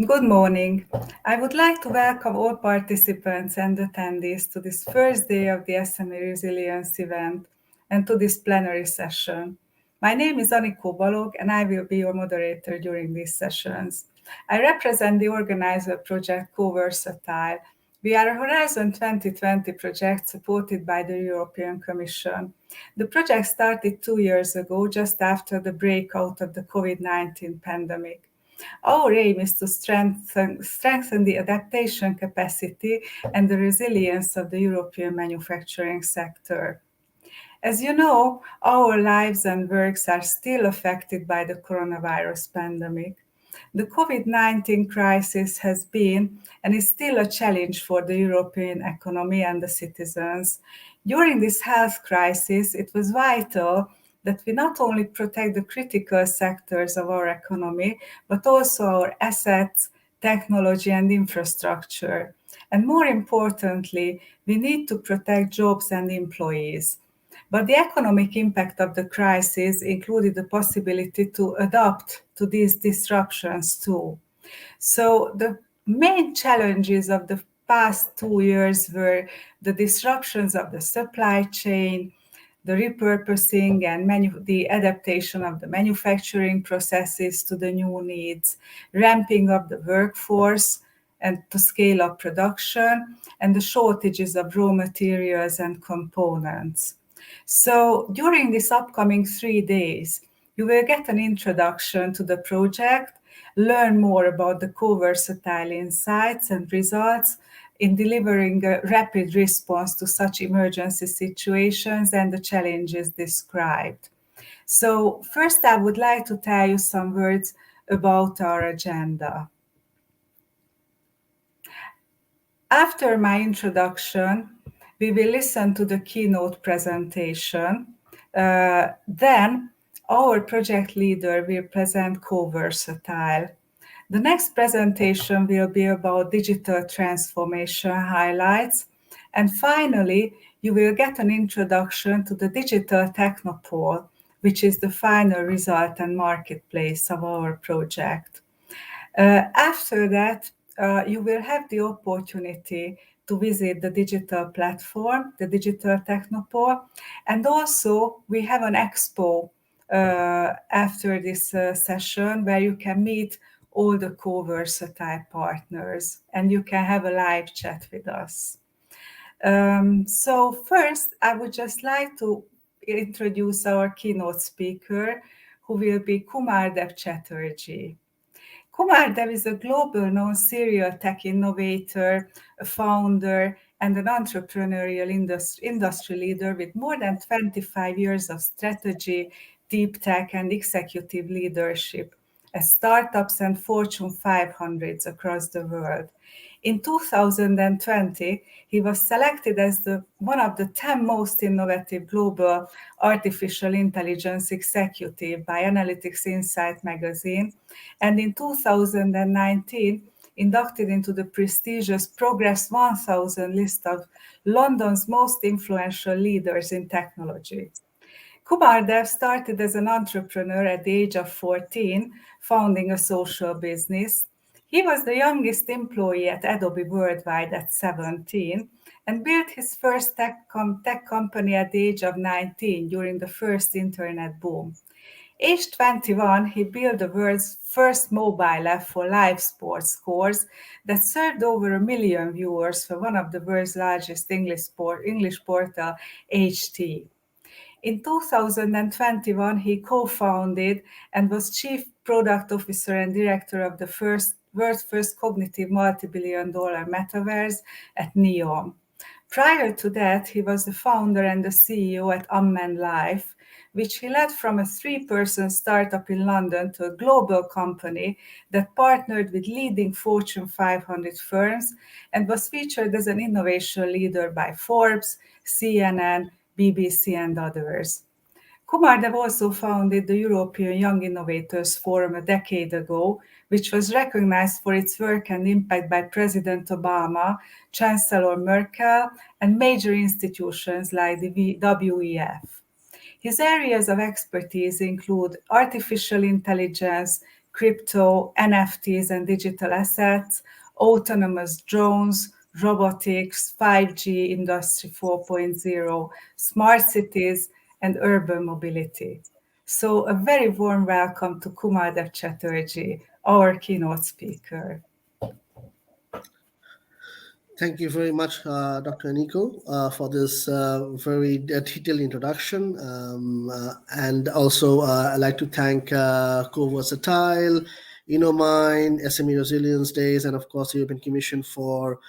Good morning. I would like to welcome all participants and attendees to this first day of the SME Resilience event and to this plenary session. My name is Aniko Balogh and I will be your moderator during these sessions. I represent the organizer project CO-VERSATILE. We are a Horizon 2020 project supported by the European Commission. The project started 2 years ago, just after the breakout of the COVID-19 pandemic. Our aim is to strengthen the adaptation capacity and the resilience of the European manufacturing sector. As you know, our lives and works are still affected by the coronavirus pandemic. The COVID-19 crisis has been and is still a challenge for the European economy and the citizens. During this health crisis, it was vital that we not only protect the critical sectors of our economy, but also our assets, technology, and infrastructure. And more importantly, we need to protect jobs and employees. But the economic impact of the crisis included the possibility to adapt to these disruptions too. So the main challenges of the past 2 years were the disruptions of the supply chain, the repurposing and the adaptation of the manufacturing processes to the new needs, ramping up the workforce and to scale up production, and the shortages of raw materials and components. So during this upcoming 3 days, you will get an introduction to the project, learn more about the CO-VERSATILE insights and results in delivering a rapid response to such emergency situations and the challenges described. So first, I would like to tell you some words about our agenda. After my introduction, we will listen to the keynote presentation. Then our project leader will present CO-VERSATILE. The next presentation will be about digital transformation highlights. And finally, you will get an introduction to the digital technopole, which is the final result and marketplace of our project. After that, you will have the opportunity to visit the digital platform, the digital technopole, and also we have an expo after this session where you can meet all the CO-VERSATILE partners and you can have a live chat with us. So first, I would just like to introduce our keynote speaker, who will be Kumardev Chatterjee. Kumardev is a global known serial tech innovator, a founder, and an entrepreneurial industry leader with more than 25 years of strategy, deep tech, and executive leadership at startups and Fortune 500s across the world. In 2020, he was selected as one of the 10 most innovative global artificial intelligence executive by Analytics Insight magazine, and in 2019, inducted into the prestigious Progress 1000 list of London's most influential leaders in technology. Kumardev started as an entrepreneur at the age of 14, founding a social business. He was the youngest employee at Adobe Worldwide at 17 and built his first tech company at the age of 19 during the first internet boom. Aged 21, he built the world's first mobile app for live sports scores that served over 1 million viewers for one of the world's largest English portal, HT. In 2021, he co-founded and was chief product officer and director of the world's first cognitive multi-billion-dollar Metaverse at Neom. Prior to that, he was the founder and the CEO at Unmanned Life, which he led from a 3-person startup in London to a global company that partnered with leading Fortune 500 firms and was featured as an innovation leader by Forbes, CNN, BBC, and others. Kumardev also founded the European Young Innovators Forum a decade ago, which was recognized for its work and impact by President Obama, Chancellor Merkel, and major institutions like the WEF. His areas of expertise include artificial intelligence, crypto, NFTs and digital assets, autonomous drones, robotics, 5G, Industry 4.0, smart cities, and urban mobility. So a very warm welcome to Kumardev Chatterjee, our keynote speaker. Thank you very much, Dr. Aniko, for this very detailed introduction. And also, I'd like to thank CO-VERSATILE, innomine, SME Resilience Days, and of course, the European Commission for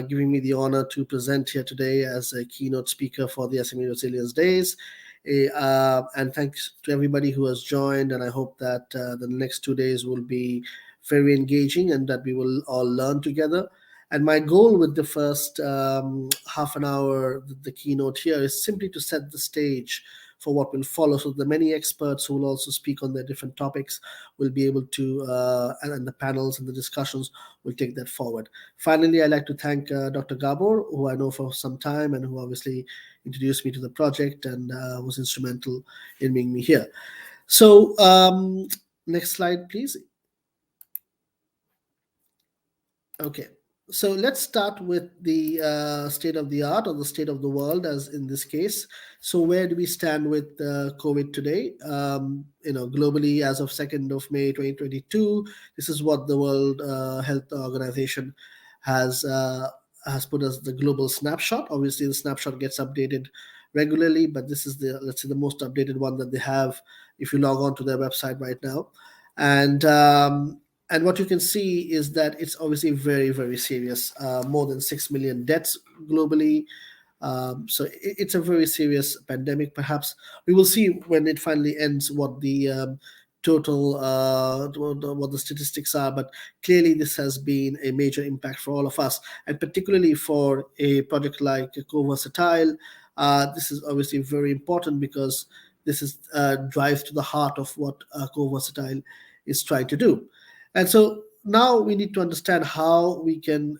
giving me the honor to present here today as a keynote speaker for the SME Resilience Days. And thanks to everybody who has joined. And I hope that the next 2 days will be very engaging and that we will all learn together. And my goal with the first half an hour, the keynote here, is simply to set the stage for what will follow. So the many experts who will also speak on their different topics will be able to, and the panels and the discussions will take that forward. Finally, I'd like to thank Dr. Gabor, who I know for some time and who obviously introduced me to the project and was instrumental in bringing me here. So next slide, please. Okay. So let's start with the state of the art or the state of the world, as in this case. So where do we stand with COVID today? Globally, as of 2nd of May 2022, this is what the World Health Organization has put as the global snapshot. Obviously, the snapshot gets updated regularly, but this is the, let's say, the most updated one that they have if you log on to their website right now. And what you can see is that it's obviously very, very serious. More than 6 million deaths globally. So it's a very serious pandemic. Perhaps we will see when it finally ends what the total, what the statistics are. But clearly, this has been a major impact for all of us, and particularly for a project like CO-VERSATILE. This is obviously very important because this is drives to the heart of what CO-VERSATILE is trying to do. And so now we need to understand how we can,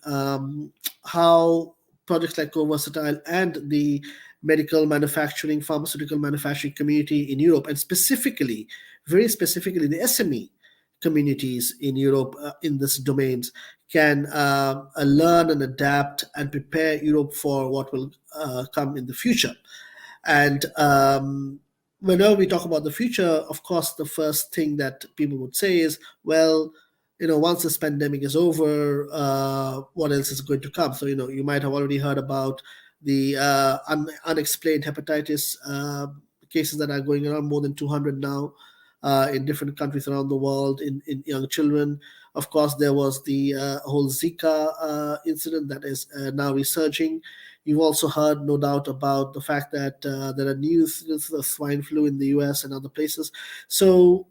how projects like CO-VERSATILE and the medical manufacturing, pharmaceutical manufacturing community in Europe, and specifically, very specifically, the SME communities in Europe in this domains can learn and adapt and prepare Europe for what will come in the future. And whenever we talk about the future, of course, the first thing that people would say is, well, once this pandemic is over, what else is going to come? So, you might have already heard about the unexplained hepatitis cases that are going around, more than 200 now in different countries around the world in young children. Of course, there was the whole Zika incident that is now resurging. You've also heard, no doubt, about the fact that there are new incidents of swine flu in the US and other places. So,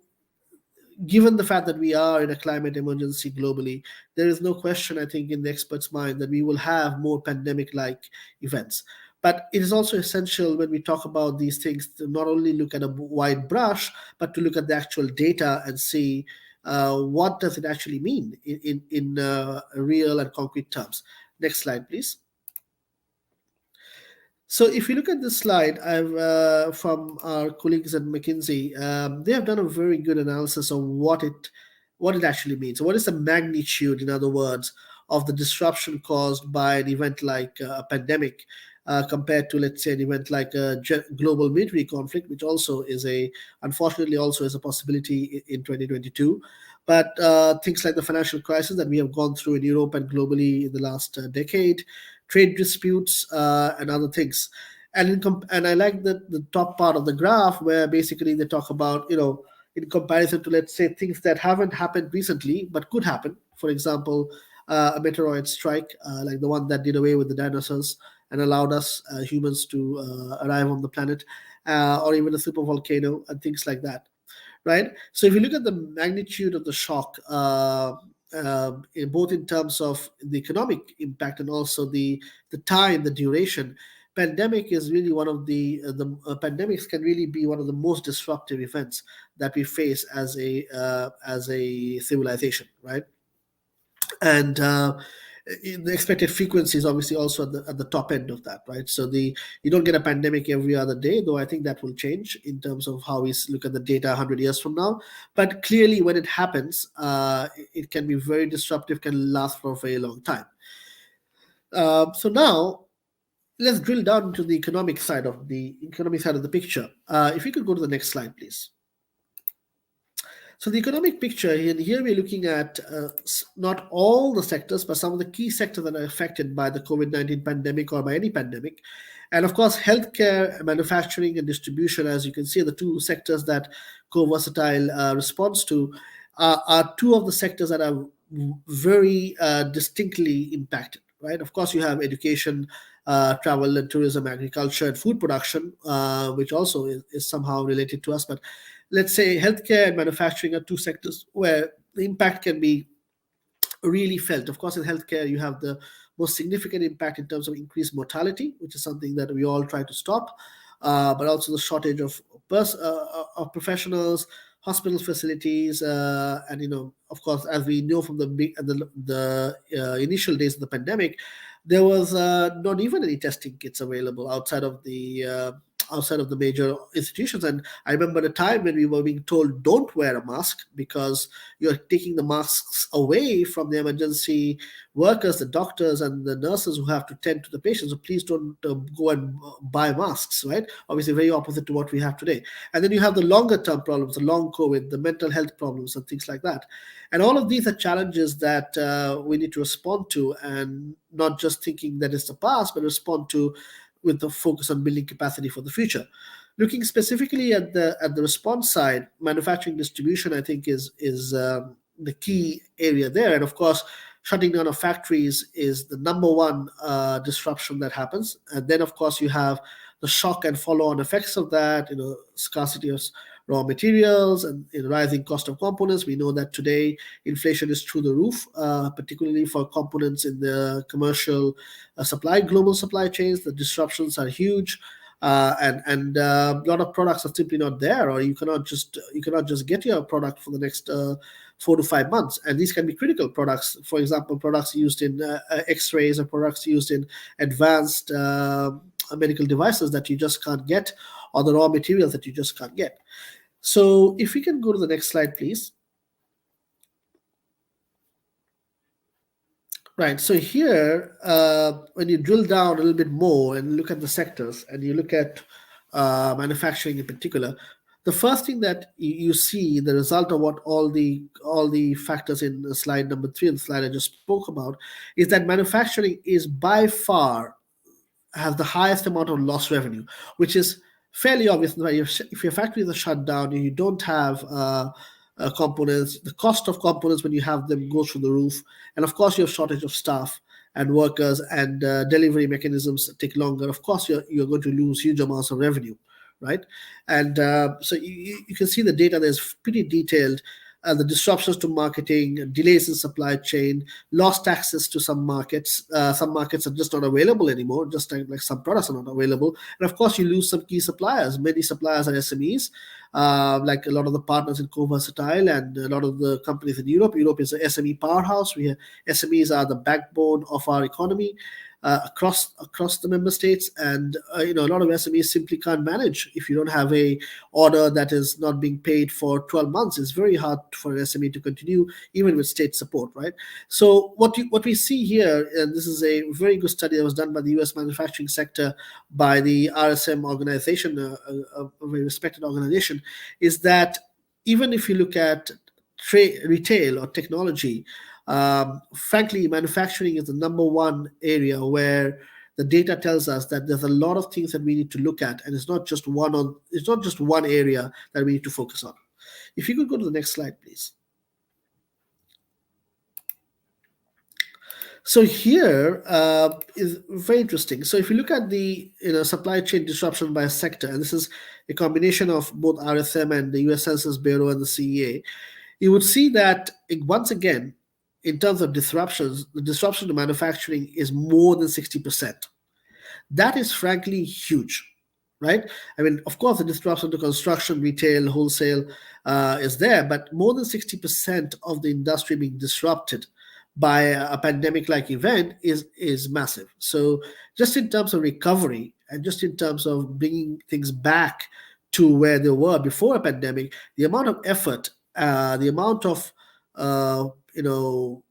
given the fact that we are in a climate emergency globally, there is no question, I think, in the experts' mind that we will have more pandemic-like events. But it is also essential when we talk about these things to not only look at a wide brush, but to look at the actual data and see what does it actually mean in real and concrete terms. Next slide, please. So if you look at this slide, I've from our colleagues at McKinsey, they have done a very good analysis of what it actually means. So what is the magnitude, in other words, of the disruption caused by an event like a pandemic compared to, let's say, an event like a global military conflict, which also unfortunately also is a possibility in 2022. But things like the financial crisis that we have gone through in Europe and globally in the last decade, trade disputes, and other things. And I like the top part of the graph where basically they talk about, in comparison to, let's say, things that haven't happened recently but could happen. For example, a meteoroid strike like the one that did away with the dinosaurs and allowed us humans to arrive on the planet, or even a supervolcano and things like that. Right. So if you look at the magnitude of the shock, both in terms of the economic impact and also the time, the duration, pandemic is really one of the pandemics can really be one of the most disruptive events that we face as a civilization, right? And the expected frequency is obviously also at the top end of that, right? So you don't get a pandemic every other day, though I think that will change in terms of how we look at the data 100 years from now. But clearly, when it happens, it can be very disruptive, can last for a very long time. So now let's drill down into the economic side of the picture. If you could go to the next slide, please. So the economic picture, and here we're looking at not all the sectors, but some of the key sectors that are affected by the COVID-19 pandemic or by any pandemic. And of course, healthcare, manufacturing, and distribution, as you can see, the two sectors that CO-VERSATILE responds to are two of the sectors that are very distinctly impacted, right? Of course, you have education, travel and tourism, agriculture, and food production, which also is somehow related to us. But let's say healthcare and manufacturing are two sectors where the impact can be really felt. Of course, in healthcare, you have the most significant impact in terms of increased mortality, which is something that we all try to stop, but also the shortage of professionals, hospital facilities, and of course, as we know from the initial days of the pandemic, there was not even any testing kits available outside of the major institutions. And I remember the time when we were being told, don't wear a mask because you're taking the masks away from the emergency workers, the doctors and the nurses who have to tend to the patients. So please don't go and buy masks, right? Obviously very opposite to what we have today. And then you have the longer term problems, the long COVID, the mental health problems and things like that. And all of these are challenges that we need to respond to, and not just thinking that it's the past, but respond to with the focus on building capacity for the future. Looking specifically at the response side, manufacturing distribution, I think is the key area there. And of course, shutting down of factories is the number one disruption that happens. And then of course you have the shock and follow-on effects of that, scarcity of raw materials and rising cost of components. We know that today inflation is through the roof, particularly for components in the commercial global supply chains. The disruptions are huge, and a lot of products are simply not there, or you cannot just get your product for the next 4 to 5 months. And these can be critical products, for example, products used in X-rays or products used in advanced medical devices that you just can't get, or the raw materials that you just can't get. So if we can go to the next slide, please. Right, so here, when you drill down a little bit more and look at the sectors, and you look at manufacturing in particular, the first thing that you see, the result of what all the factors in the slide number 3, the slide I just spoke about, is that manufacturing is by far has the highest amount of lost revenue, which is fairly obvious. If your factories are shut down and you don't have components, the cost of components when you have them goes through the roof. And of course, you have shortage of staff and workers, and delivery mechanisms take longer. Of course, you're going to lose huge amounts of revenue, right? And so you can see the data there is pretty detailed. The disruptions to marketing, delays in supply chain, lost access to some markets. Some markets are just not available anymore, just like some products are not available. And of course, you lose some key suppliers. Many suppliers are SMEs, like a lot of the partners in CO-VERSATILE and a lot of the companies in Europe. Europe is an SME powerhouse. SMEs are the backbone of our economy. Across the member states, and a lot of SMEs simply can't manage. If you don't have a order that is not being paid for 12 months, it's very hard for an SME to continue, even with state support, right? So what we see here, and this is a very good study that was done by the US manufacturing sector by the RSM organization, a very respected organization, is that even if you look at retail or technology, frankly, manufacturing is the number one area where the data tells us that there's a lot of things that we need to look at, and it's not just one area that we need to focus on. If you could go to the next slide, please. So here is very interesting. So if you look at the supply chain disruption by sector, and this is a combination of both RSM and the US Census Bureau and the CEA, you would see that once again, in terms of disruptions, the disruption to manufacturing is more than 60%. That is frankly huge, right? I mean, of course, the disruption to construction, retail, wholesale is there, but more than 60% of the industry being disrupted by a pandemic-like event is massive. So just in terms of recovery and just in terms of bringing things back to where they were before a pandemic, the amount of effort, the amount of uh, you know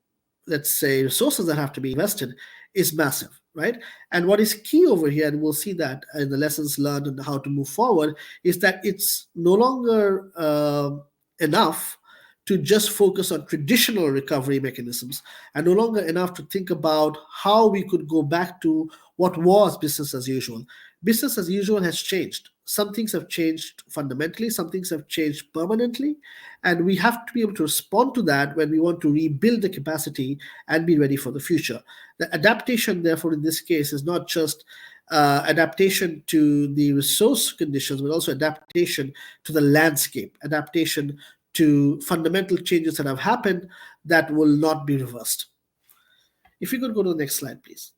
let's say resources that have to be invested is massive, right? And what is key over here, and we'll see that in the lessons learned and how to move forward, is that it's no longer enough to just focus on traditional recovery mechanisms, and no longer enough to think about how we could go back to what was business as usual. Business as usual has changed. Some things have changed fundamentally, some things have changed permanently, and we have to be able to respond to that when we want to rebuild the capacity and be ready for the future. The adaptation, therefore, in this case, is not just adaptation to the resource conditions, but also adaptation to the landscape, adaptation to fundamental changes that have happened that will not be reversed. If you could go to the next slide, please.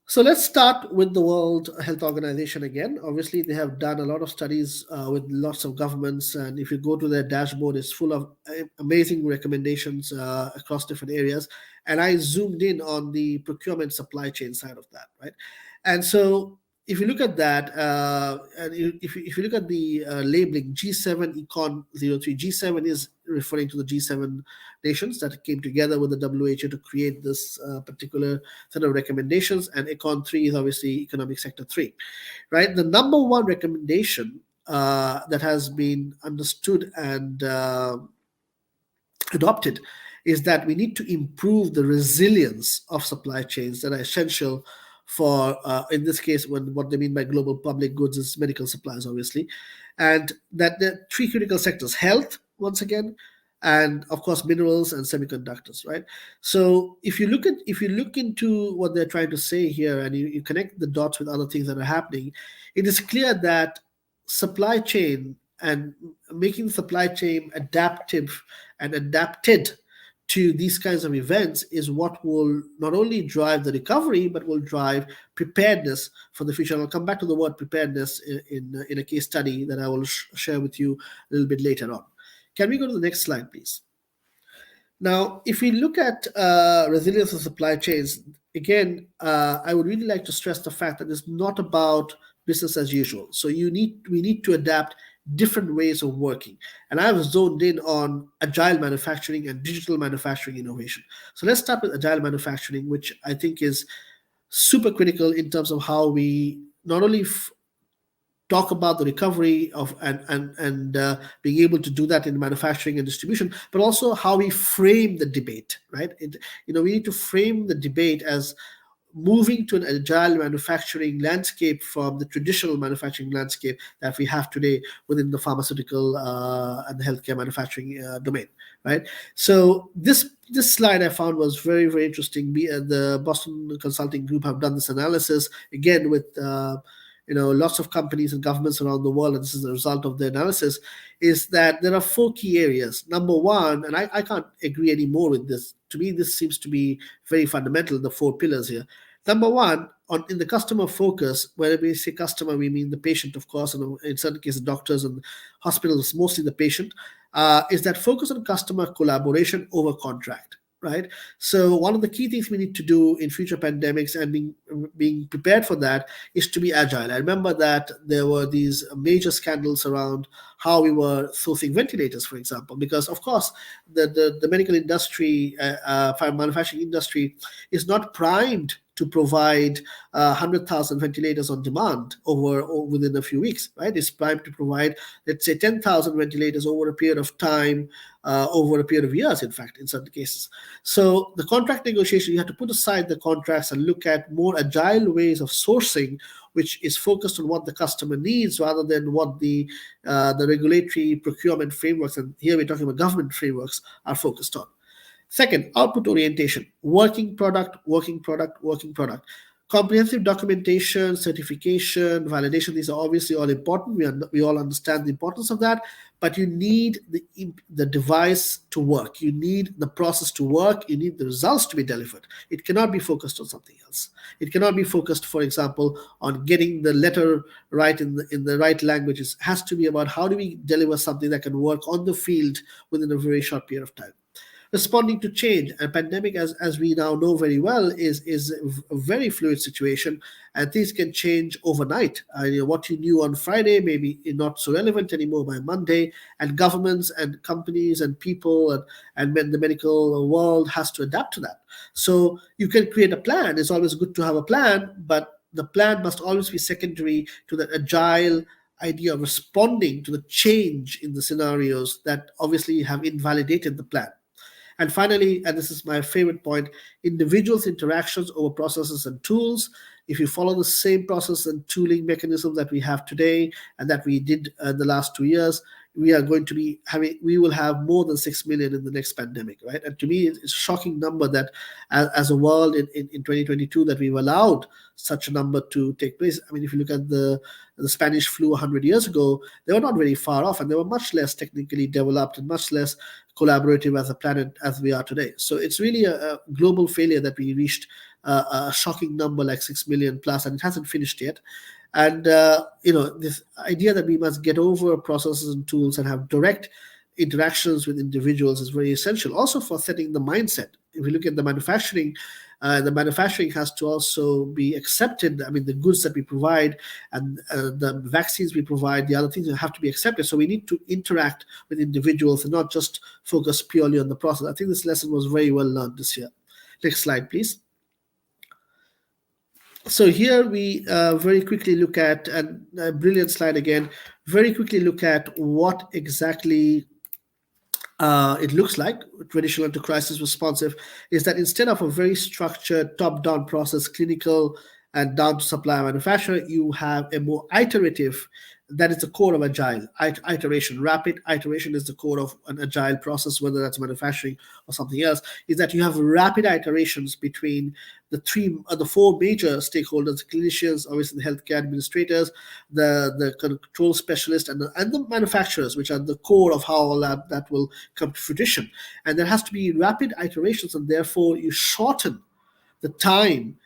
So let's start with the World Health Organization again. Obviously, they have done a lot of studies with lots of governments, and if you go to their dashboard, it's full of amazing recommendations across different areas. And I zoomed in on the procurement supply chain side of that, right? And so if you look at that, and if you look at the labeling G7 Econ 03, G7 is referring to the G7 nations that came together with the WHO to create this particular set of recommendations, and Econ 3 is obviously Economic Sector 3, right? The number one recommendation that has been understood and adopted is that we need to improve the resilience of supply chains that are essential for, in this case, what they mean by global public goods is medical supplies, obviously, and that there are three critical sectors: health, once again, and of course minerals and semiconductors, right? So if you look into what they're trying to say here, and you connect the dots with other things that are happening, it is clear that supply chain and making supply chain adaptive and adapted to these kinds of events is what will not only drive the recovery, but will drive preparedness for the future. And I'll come back to the word preparedness in a case study that I will share with you a little bit later on. Can we go to the next slide, please? Now, if we look at resilience of supply chains, again, I would really like to stress the fact that it's not about business as usual. So we need to adapt different ways of working. And I've zoned in on agile manufacturing and digital manufacturing innovation. So let's start with agile manufacturing, which I think is super critical in terms of how we not only talk about the recovery of and being able to do that in manufacturing and distribution, but also how we frame the debate, right? We need to frame the debate as moving to an agile manufacturing landscape from the traditional manufacturing landscape that we have today within the pharmaceutical and the healthcare manufacturing domain, right? So this slide I found was very, very interesting. The Boston Consulting Group have done this analysis, again, with lots of companies and governments around the world, and this is the result of the analysis, is that there are four key areas. Number one, and I can't agree any more with this, to me this seems to be very fundamental, the four pillars here. Number one, in the customer focus, where we say customer, we mean the patient, of course, and in certain cases doctors and hospitals, mostly the patient, is that focus on customer collaboration over contract. Right. So one of the key things we need to do in future pandemics and being prepared for that is to be agile. I remember that there were these major scandals around how we were sourcing ventilators, for example, because of course the medical industry, manufacturing industry is not primed to provide 100,000 ventilators on demand within a few weeks, right? It's primed to provide, let's say, 10,000 ventilators over a period of time, over a period of years, in fact, in certain cases. So the contract negotiation, you have to put aside the contracts and look at more agile ways of sourcing, which is focused on what the customer needs rather than what the regulatory procurement frameworks, and here we're talking about government frameworks, are focused on. Second, output orientation, working product. Comprehensive documentation, certification, validation, these are obviously all important. We all understand the importance of that, but you need the device to work. You need the process to work. You need the results to be delivered. It cannot be focused on something else. It cannot be focused, for example, on getting the letter right in the right languages. It has to be about how do we deliver something that can work on the field within a very short period of time. responding to change. A pandemic, as we now know very well, is a very fluid situation, and things can change overnight. What you knew on Friday may be not so relevant anymore by Monday, and governments and companies and people and the medical world has to adapt to that. So you can create a plan. It's always good to have a plan, but the plan must always be secondary to the agile idea of responding to the change in the scenarios that obviously have invalidated the plan. And finally, and this is my favorite point, individuals' interactions over processes and tools. If you follow the same process and tooling mechanism that we have today and that we did the last 2 years, we will have more than 6 million in the next pandemic, right? And to me, it's a shocking number that as a world in 2022 that we've allowed such a number to take place. I mean, if you look at the Spanish flu 100 years ago, they were not very far off, and they were much less technically developed and much less collaborative as a planet as we are today. So it's really a global failure that we reached a shocking number like 6 million plus, and it hasn't finished yet. And this idea that we must get over processes and tools and have direct interactions with individuals is very essential, also for setting the mindset. If you look at the manufacturing has to also be accepted. I mean, the goods that we provide and the vaccines we provide, the other things have to be accepted. So we need to interact with individuals and not just focus purely on the process. I think this lesson was very well learned this year. Next slide, please. So here we very quickly look at, and a brilliant slide again, very quickly look at what exactly it looks like. Traditional to crisis responsive is that instead of a very structured top-down process, clinical and down to supply manufacturer, you have a more iterative. That is the core of agile. Iteration, rapid iteration is the core of an agile process, whether that's manufacturing or something else, is that you have rapid iterations between the four major stakeholders: the clinicians, obviously the healthcare administrators, the control specialists, and the manufacturers, which are the core of how all that will come to fruition. And there has to be rapid iterations, and therefore you shorten the time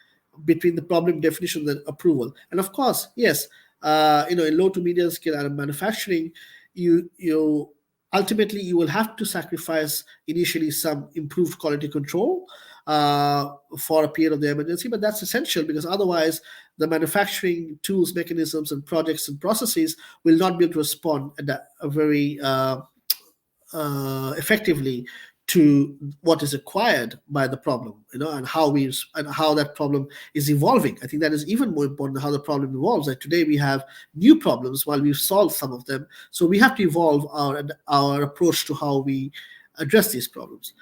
between the problem definition and approval. And of course, yes, in low to medium scale manufacturing, you ultimately you will have to sacrifice initially some improved quality control for a period of the emergency, but that's essential, because otherwise the manufacturing tools, mechanisms, and projects and processes will not be able to respond very effectively to what is required by the problem, and how that problem is evolving. I think that is even more important than how the problem evolves. Like today we have new problems while we've solved some of them, so we have to evolve our approach to how we address these problems.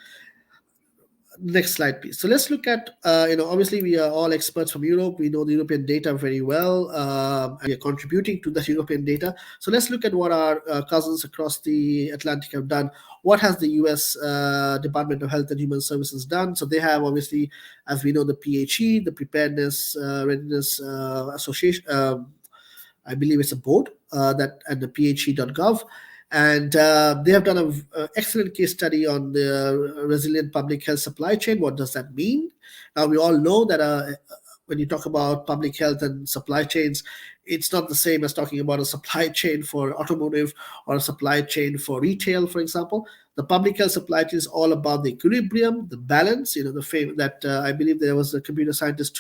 Next slide, please. So let's look at, obviously we are all experts from Europe. We know the European data very well. And we are contributing to the European data. So let's look at what our cousins across the Atlantic have done. What has the US Department of Health and Human Services done? So they have, obviously, as we know, the PHE, the Preparedness Readiness Association. I believe it's a board and the phe.gov. And they have done an excellent case study on the resilient public health supply chain. What does that mean? Now, we all know that when you talk about public health and supply chains, it's not the same as talking about a supply chain for automotive or a supply chain for retail, for example. The public health supply chain is all about the equilibrium, the balance. I believe there was a computer scientist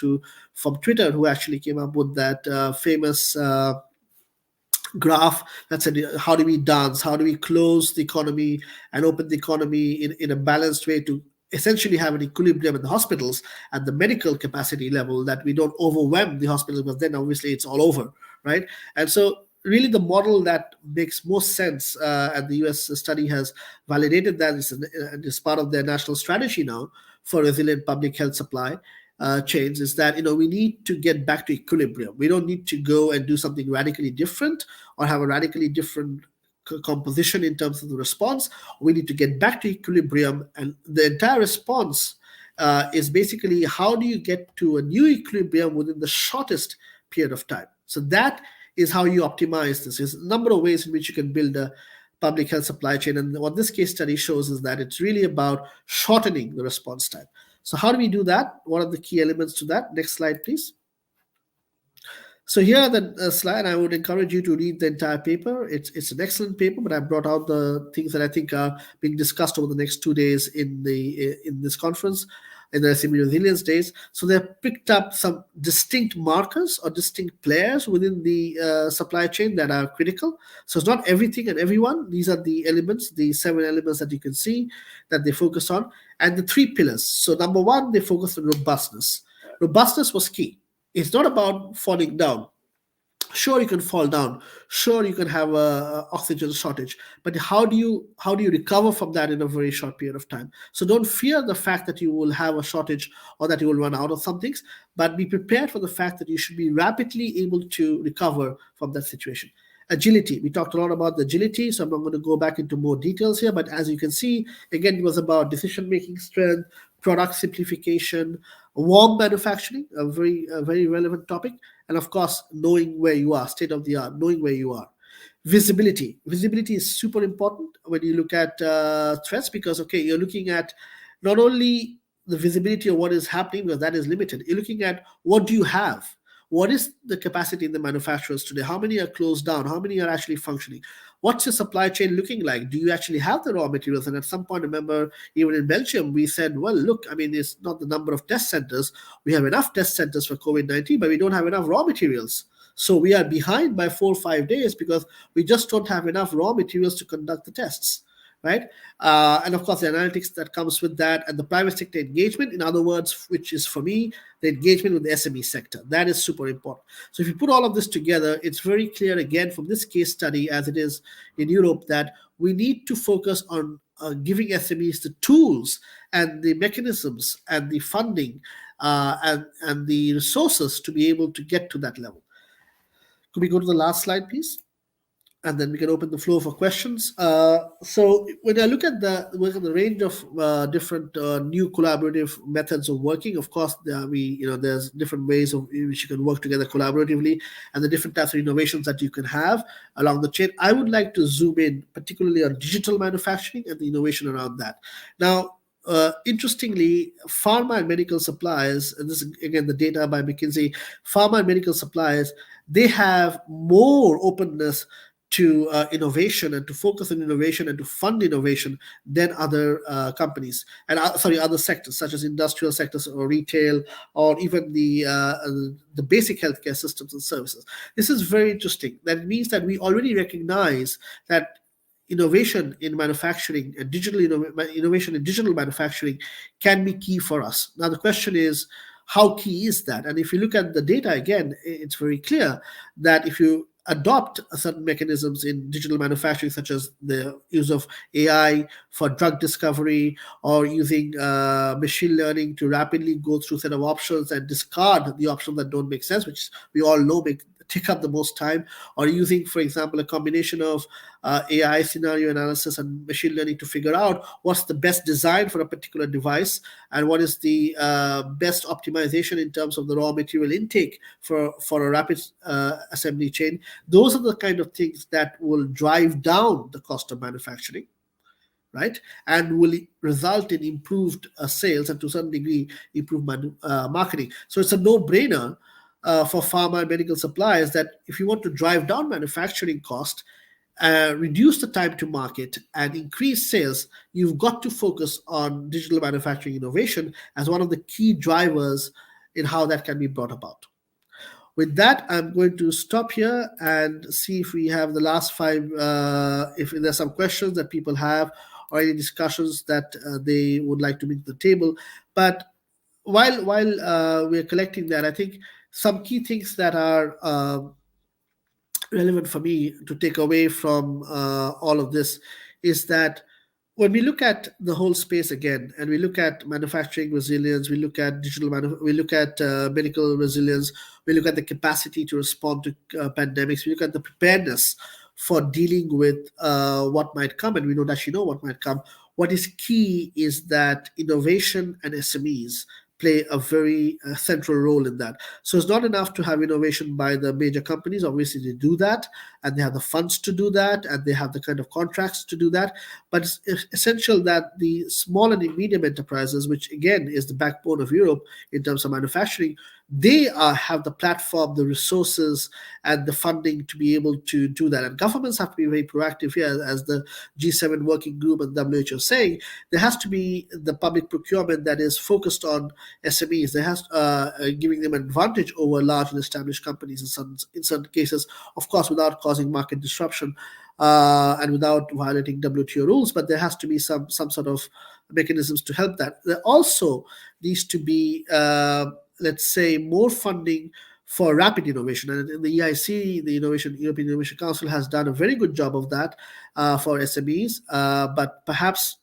from Twitter who actually came up with that famous graph that said, how do we dance, how do we close the economy and open the economy in a balanced way to essentially have an equilibrium in the hospitals at the medical capacity level, that we don't overwhelm the hospitals, because then obviously it's all over, right? And so really the model that makes most sense, and the US study has validated that, is part of their national strategy now for resilient public health supply chains, is that we need to get back to equilibrium. We don't need to go and do something radically different or have a radically different composition in terms of the response. We need to get back to equilibrium, and the entire response is basically how do you get to a new equilibrium within the shortest period of time. So that is how you optimize this. There's a number of ways in which you can build a public health supply chain, and what this case study shows is that it's really about shortening the response time. So how do we do that? What are the key elements to that? Next slide, please. So here are the slide. I would encourage you to read the entire paper. It's an excellent paper, but I brought out the things that I think are being discussed over the next 2 days in this conference, in the SME Resilience Days. So they've picked up some distinct markers or distinct players within the supply chain that are critical. So it's not everything and everyone. These are the elements, the 7 elements that you can see that they focus on, and the 3 pillars. So number 1, they focus on robustness. Robustness was key. It's not about falling down. Sure, you can fall down. Sure, you can have a oxygen shortage, but how do you recover from that in a very short period of time? So don't fear the fact that you will have a shortage or that you will run out of some things, but be prepared for the fact that you should be rapidly able to recover from that situation. Agility. We talked a lot about the agility, so I'm not going to go back into more details here, but as you can see, again, it was about decision-making strength, product simplification, warm manufacturing, a very relevant topic, and of course, knowing where you are, state of the art, knowing where you are. Visibility is super important when you look at threats, because okay, you're looking at not only the visibility of what is happening, because that is limited. You're looking at what do you have, what is the capacity in the manufacturers today, how many are closed down, how many are actually functioning, what's your supply chain looking like, do you actually have the raw materials? And at some point, remember, even in Belgium, we said, well, look, I mean, it's not the number of test centers. We have enough test centers for COVID-19, but we don't have enough raw materials. So we are behind by 4 or 5 days because we just don't have enough raw materials to conduct the tests, right? And of course, the analytics that comes with that, and the private sector engagement, in other words, which is for me, the engagement with the SME sector. That is super important. So if you put all of this together, it's very clear again from this case study, as it is in Europe, that we need to focus on giving SMEs the tools and the mechanisms and the funding and the resources to be able to get to that level. Could we go to the last slide, please? And then we can open the floor for questions. So when I look at the range of different new collaborative methods of working, of course, there's different ways of which you can work together collaboratively, and the different types of innovations that you can have along the chain. I would like to zoom in particularly on digital manufacturing and the innovation around that. Now, interestingly, pharma and medical suppliers, and this is again the data by McKinsey, pharma and medical suppliers, they have more openness to innovation and to focus on innovation and to fund innovation than other companies and other sectors such as industrial sectors or retail or even the basic healthcare systems and services. This is very interesting. That means that we already recognize that innovation in manufacturing and innovation in digital manufacturing can be key for us. Now the question is, how key is that? And if you look at the data again, it's very clear that if you adopt certain mechanisms in digital manufacturing, such as the use of AI for drug discovery or using machine learning to rapidly go through a set of options and discard the options that don't make sense, which we all know take up the most time, or using, for example, a combination of AI scenario analysis and machine learning to figure out what's the best design for a particular device and what is the best optimization in terms of the raw material intake for a rapid assembly chain. Those are the kind of things that will drive down the cost of manufacturing, right, and will result in improved sales and to a certain degree improved marketing. So it's a no-brainer for pharma and medical suppliers that if you want to drive down manufacturing cost, reduce the time to market and increase sales, you've got to focus on digital manufacturing innovation as one of the key drivers in how that can be brought about. With that, I'm going to stop here and see if we have the last 5, if there's some questions that people have or any discussions that they would like to bring to the table. But while we're collecting that, I think some key things that are relevant for me to take away from all of this is that when we look at the whole space again, and we look at manufacturing resilience, we look at we look at medical resilience, we look at the capacity to respond to pandemics, we look at the preparedness for dealing with what might come, and we don't actually know what might come. What is key is that innovation and SMEs play a very central role in that. So it's not enough to have innovation by the major companies. Obviously, they do that, and they have the funds to do that, and they have the kind of contracts to do that. But it's essential that the small and medium enterprises, which again is the backbone of Europe in terms of manufacturing, they have the platform, the resources, and the funding to be able to do that. And governments have to be very proactive here, as the G7 working group and WHO are saying. There has to be the public procurement that is focused on SMEs. There has giving them an advantage over large and established companies in certain cases, of course, without causing market disruption and without violating WTO rules. But there has to be some sort of mechanisms to help that. There also needs to be, let's say, more funding for rapid innovation. And in the EIC, the European Innovation Council, has done a very good job of that for SMEs. But perhaps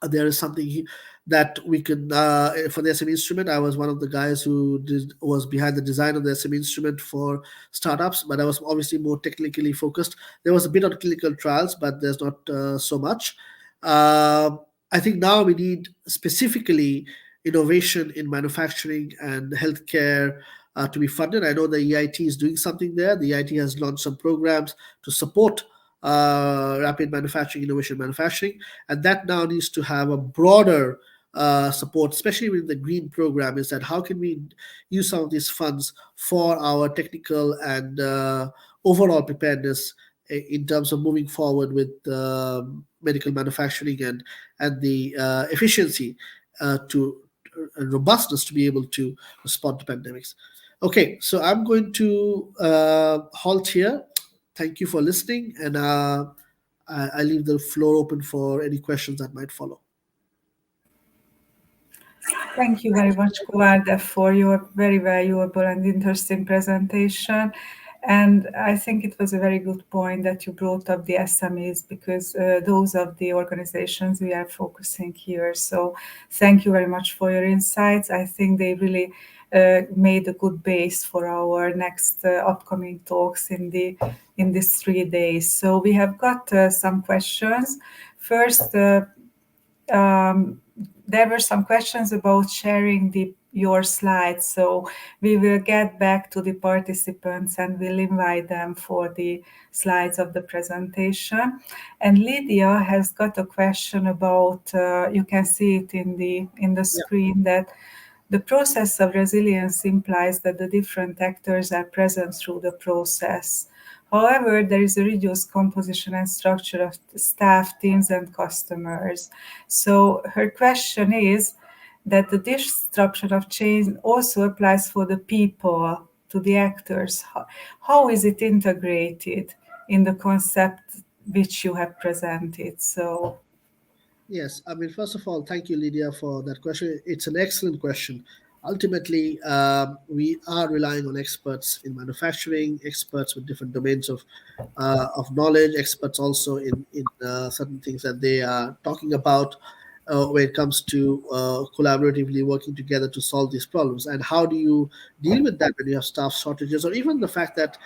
there is something that we can for the SME instrument. I was one of the guys who was behind the design of the SME instrument for startups, but I was obviously more technically focused. There was a bit on clinical trials, but there's not so much. I think now we need specifically innovation in manufacturing and healthcare to be funded. I know the EIT is doing something there. The EIT has launched some programs to support rapid manufacturing, innovation manufacturing, and that now needs to have a broader support, especially with the green program. Is that how can we use some of these funds for our technical and overall preparedness in terms of moving forward with medical manufacturing and the efficiency to robustness to be able to respond to pandemics. Okay, so I'm going to halt here. Thank you for listening, and I leave the floor open for any questions that might follow. Thank you very much, Kumardev, for your very valuable and interesting presentation. And I think it was a very good point that you brought up the SMEs, because those are the organizations we are focusing here. So thank you very much for your insights. I think they really made a good base for our next upcoming talks in these 3 days. So we have got some questions. First, there were some questions about sharing your slides. So we will get back to the participants and we'll invite them for the slides of the presentation. And Lydia has got a question about, you can see it in the screen, that the process of resilience implies that the different actors are present through the process. However, there is a reduced composition and structure of staff, teams, and customers. So her question is that the disruption of change also applies for the people, to the actors. How is it integrated in the concept which you have presented? So. Yes, I mean, first of all, thank you, Lydia, for that question. It's an excellent question. Ultimately, we are relying on experts in manufacturing, experts with different domains of knowledge, experts also in certain things that they are talking about when it comes to collaboratively working together to solve these problems. And how do you deal with that when you have staff shortages, or even the fact that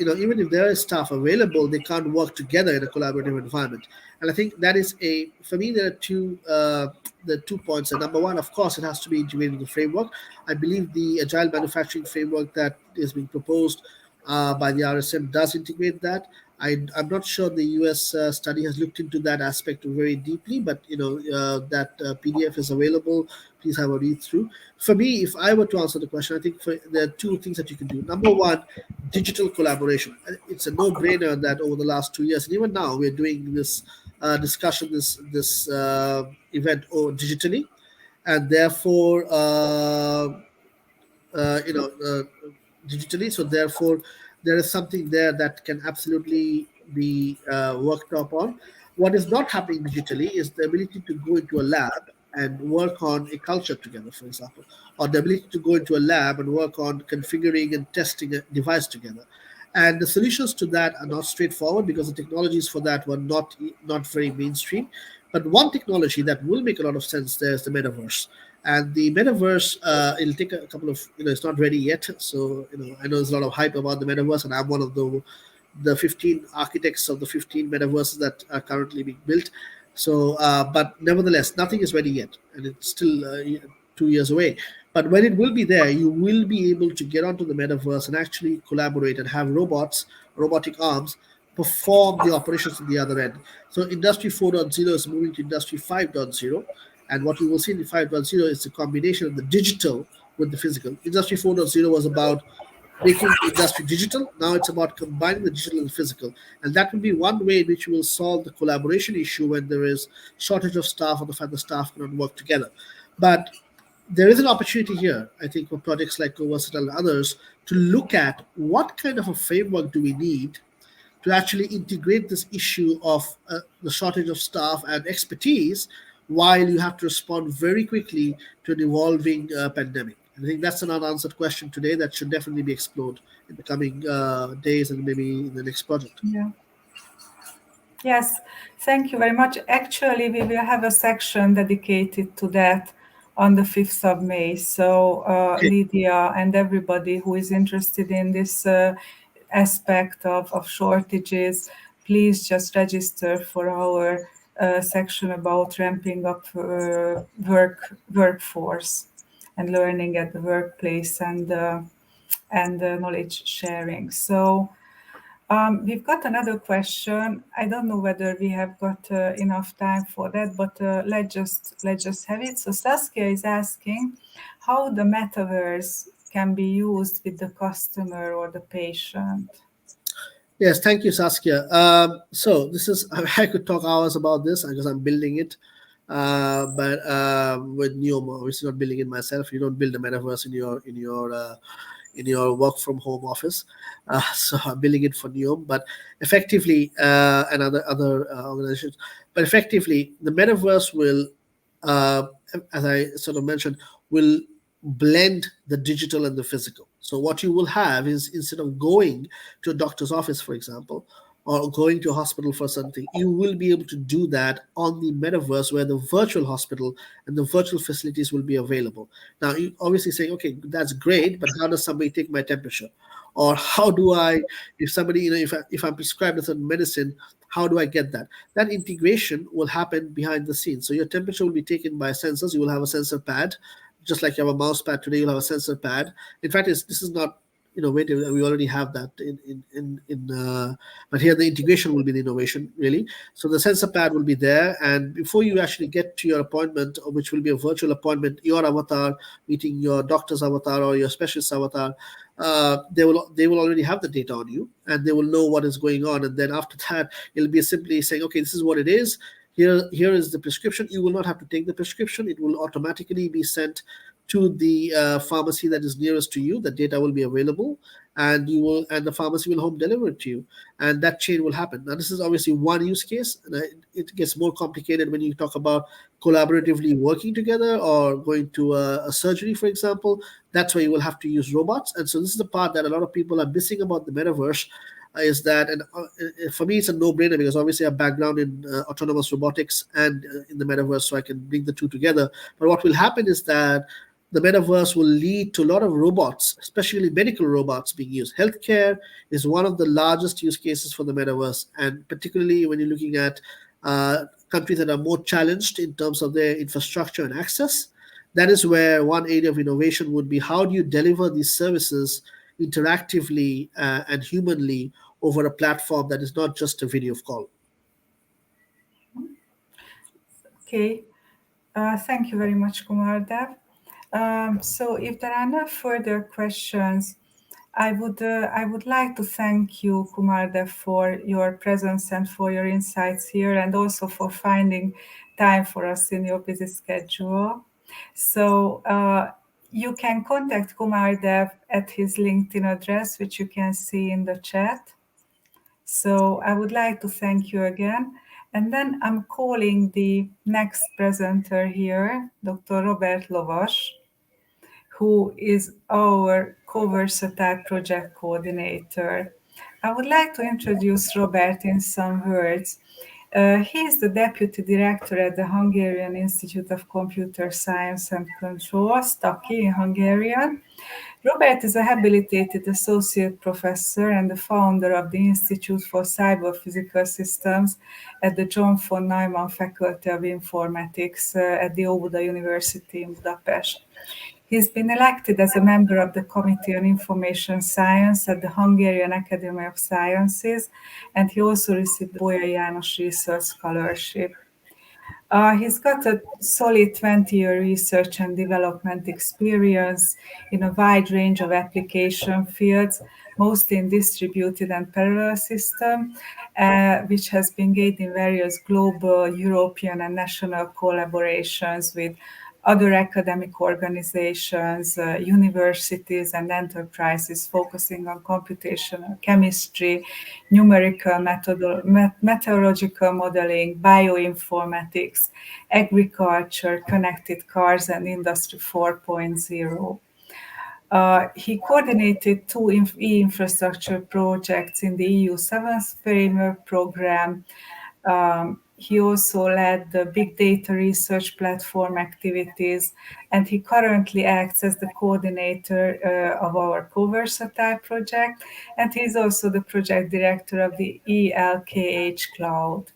even if there is staff available, they can't work together in a collaborative environment. And I think that is for me, there are two points. And number one, of course, it has to be integrated in the framework. I believe the Agile Manufacturing framework that is being proposed by the RSM does integrate that. I'm not sure the US study has looked into that aspect very deeply, but that PDF is available. Please have a read through. For me, if I were to answer the question, I think there are two things that you can do. Number one, digital collaboration. It's a no-brainer that over the last 2 years, and even now, we're doing this discussion, this event digitally, and therefore, digitally. So therefore, there is something there that can absolutely be worked upon. What is not happening digitally is the ability to go into a lab and work on a culture together, for example, or the ability to go into a lab and work on configuring and testing a device together. And the solutions to that are not straightforward because the technologies for that were not very mainstream. But one technology that will make a lot of sense there is the metaverse. And the metaverse, it'll take a couple of, it's not ready yet. So, I know there's a lot of hype about the metaverse, and I'm one of the 15 architects of the 15 metaverses that are currently being built. So, but nevertheless, nothing is ready yet, and it's still 2 years away. But when it will be there, you will be able to get onto the metaverse and actually collaborate and have robots, robotic arms, perform the operations at the other end. So Industry 4.0 is moving to Industry 5.0. And what you will see in the 5.0 is a combination of the digital with the physical. Industry 4.0 was about making the industry digital. Now it's about combining the digital and the physical. And that will be one way in which we will solve the collaboration issue when there is shortage of staff or the fact the staff cannot work together. But there is an opportunity here, I think, for projects like CO-VERSATILE and others to look at what kind of a framework do we need to actually integrate this issue of the shortage of staff and expertise while you have to respond very quickly to an evolving pandemic. And I think that's an unanswered question today that should definitely be explored in the coming days and maybe in the next project. Yeah. Yes, thank you very much. Actually, we will have a section dedicated to that on the 5th of May. So Okay. Lydia and everybody who is interested in this aspect of shortages, please just register for our section about ramping up workforce and learning at the workplace and knowledge sharing. So we've got another question. I don't know whether we have got enough time for that, but let's just have it. So Saskia is asking how the metaverse can be used with the customer or the patient. Yes, thank you, Saskia. So this is I could talk hours about this because I'm building it, but with Neom, obviously not building it myself. You don't build a metaverse in your work from home office. So I'm building it for Neom, but effectively and other organizations. But effectively, the metaverse will, uh, as I sort of mentioned, will blend the digital and the physical. So what you will have is instead of going to a doctor's office, for example, or going to a hospital for something, you will be able to do that on the metaverse where the virtual hospital and the virtual facilities will be available. Now, you obviously saying, okay, that's great, but how does somebody take my temperature? Or how do I, if somebody, if I'm prescribed a certain medicine, how do I get that? That integration will happen behind the scenes. So your temperature will be taken by sensors. You will have a sensor pad, just like you have a mouse pad today. You'll have a sensor pad. In fact, this is not innovative. We already have that but here the integration will be the innovation really. So the sensor pad will be there, and before you actually get to your appointment, which will be a virtual appointment, your avatar meeting your doctor's avatar or your specialist avatar, they will already have the data on you, and they will know what is going on. And then after that, it'll be simply saying, okay, this is what it is. Here is the prescription. You will not have to take the prescription. It will automatically be sent to the pharmacy that is nearest to you. The data will be available, and the pharmacy will home deliver it to you, and that chain will happen. Now, this is obviously one use case, and it gets more complicated when you talk about collaboratively working together or going to a surgery, for example. That's where you will have to use robots. And so this is the part that a lot of people are missing about the metaverse, is that, and for me it's a no-brainer because obviously I have background in autonomous robotics and in the metaverse, so I can bring the two together. But what will happen is that the metaverse will lead to a lot of robots, especially medical robots, being used. Healthcare is one of the largest use cases for the metaverse, and particularly when you're looking at countries that are more challenged in terms of their infrastructure and access. That is where one area of innovation would be: how do you deliver these services interactively and humanly over a platform that is not just a video call? Okay, thank you very much, Kumardev. So if there are no further questions, I would like to thank you, Kumardev, for your presence and for your insights here, and also for finding time for us in your busy schedule. So you can contact Kumardev at his LinkedIn address, which you can see in the chat. So I would like to thank you again. And then I'm calling the next presenter here, Dr. Robert Lovas, who is our CO-VERSATILE project coordinator. I would like to introduce Robert in some words. He is the deputy director at the Hungarian Institute of Computer Science and Control, SZTAKI in Hungarian. Robert is a habilitated associate professor and the founder of the Institute for Cyber-Physical Systems at the John von Neumann Faculty of Informatics at the Óbuda University in Budapest. He's been elected as a member of the Committee on Information Science at the Hungarian Academy of Sciences, and he also received the Bolyai János Research Scholarship. He's got a solid 20-year research and development experience in a wide range of application fields, mostly in distributed and parallel system, which has been gained in various global, European, and national collaborations with other academic organizations, universities, and enterprises focusing on computational chemistry, numerical meteorological modeling, bioinformatics, agriculture, connected cars, and Industry 4.0. He coordinated two e-infrastructure projects in the EU 7th Framework Program. He also led the big data research platform activities, and he currently acts as the coordinator of our CO-VERSATILE project, and he's also the project director of the ELKH Cloud.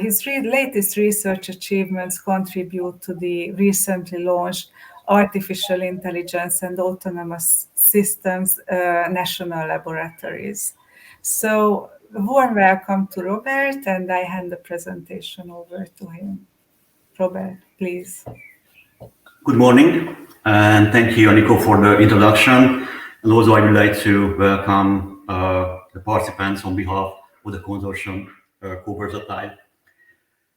His latest research achievements contribute to the recently launched Artificial Intelligence and Autonomous Systems National Laboratories. So, warm welcome to Robert, and I hand the presentation over to him. Robert, please. Good morning, and thank you, Aniko, for the introduction. And also, I would like to welcome the participants on behalf of the consortium CO-VERSATILE.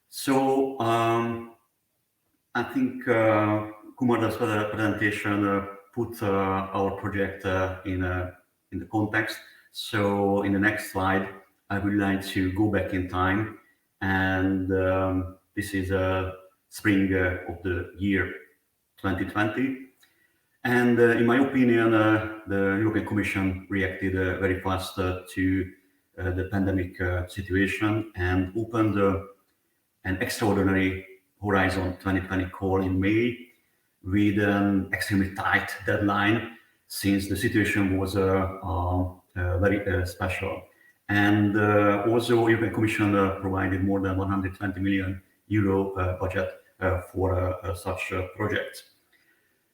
So, I think Kumardev's presentation put our project in the context. So, in the next slide, I would like to go back in time, and this is spring of the year 2020. And in my opinion, the European Commission reacted very fast to the pandemic situation and opened an extraordinary Horizon 2020 call in May with an extremely tight deadline, since the situation was very special. And also, European Commission provided more than 120 million euro budget for such projects.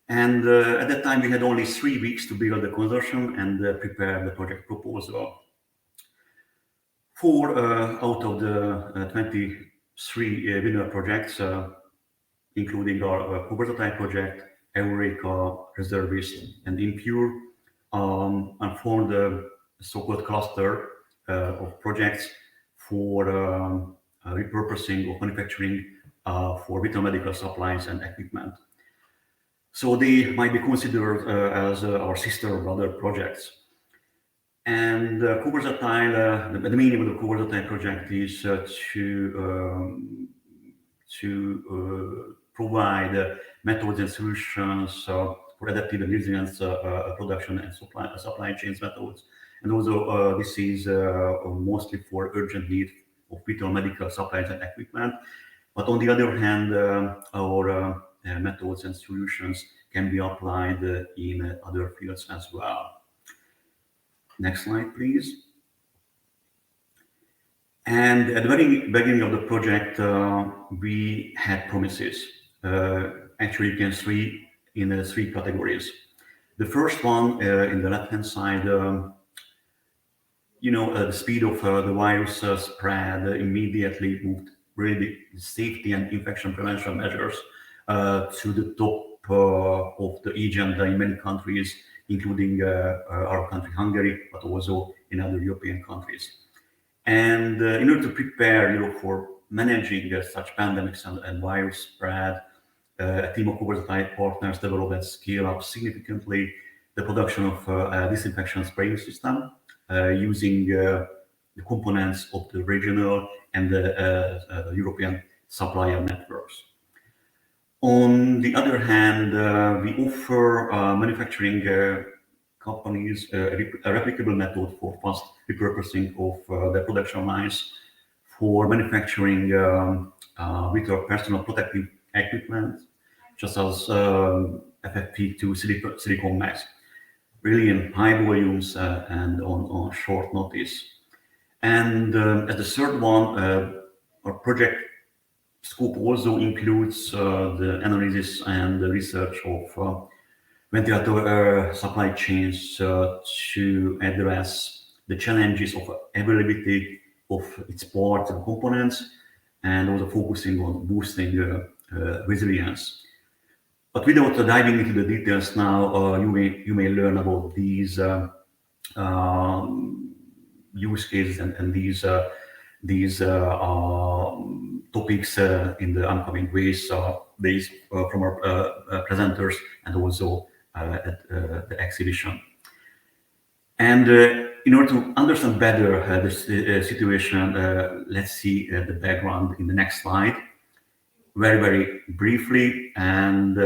And at that time, we had only 3 weeks to build the consortium and prepare the project proposal. 4 out of the 23 winner projects, including our CO-VERSATILE project, Eureka, Reservist, and Impure, and formed a so-called cluster of projects for repurposing of manufacturing for vital medical supplies and equipment. So they might be considered as our sister or brother projects. And CO-VERSATILE, the meaning of the CO-VERSATILE project is to provide methods and solutions for adaptive and resilience production and supply chains methods. And also this is mostly for urgent need of vital medical supplies and equipment. But on the other hand, our methods and solutions can be applied in other fields as well. Next slide, please. And at the very beginning of the project, we had promises. Actually, you can see in 3 categories. The first one in the left-hand side, the speed of the virus spread immediately moved really safety and infection prevention measures to the top of the agenda in many countries, including our country, Hungary, but also in other European countries. And in order to prepare for managing such pandemics and virus spread, a team of CO-VERSATILE partners developed and scaled up significantly the production of a disinfection spraying system using the components of the regional and the European supplier networks. On the other hand, we offer manufacturing companies a replicable method for fast repurposing of their production lines for manufacturing with our personal protective equipment, just as FFP2 silicone masks. really in high volumes and on short notice. And as the third one, our project scope also includes the analysis and the research of ventilator supply chains to address the challenges of availability of its parts and components, and also focusing on boosting resilience. But without diving into the details now, you may learn about these use cases and these topics in the upcoming days from our presenters and also at the exhibition. And in order to understand better this situation, let's see the background in the next slide, very briefly. And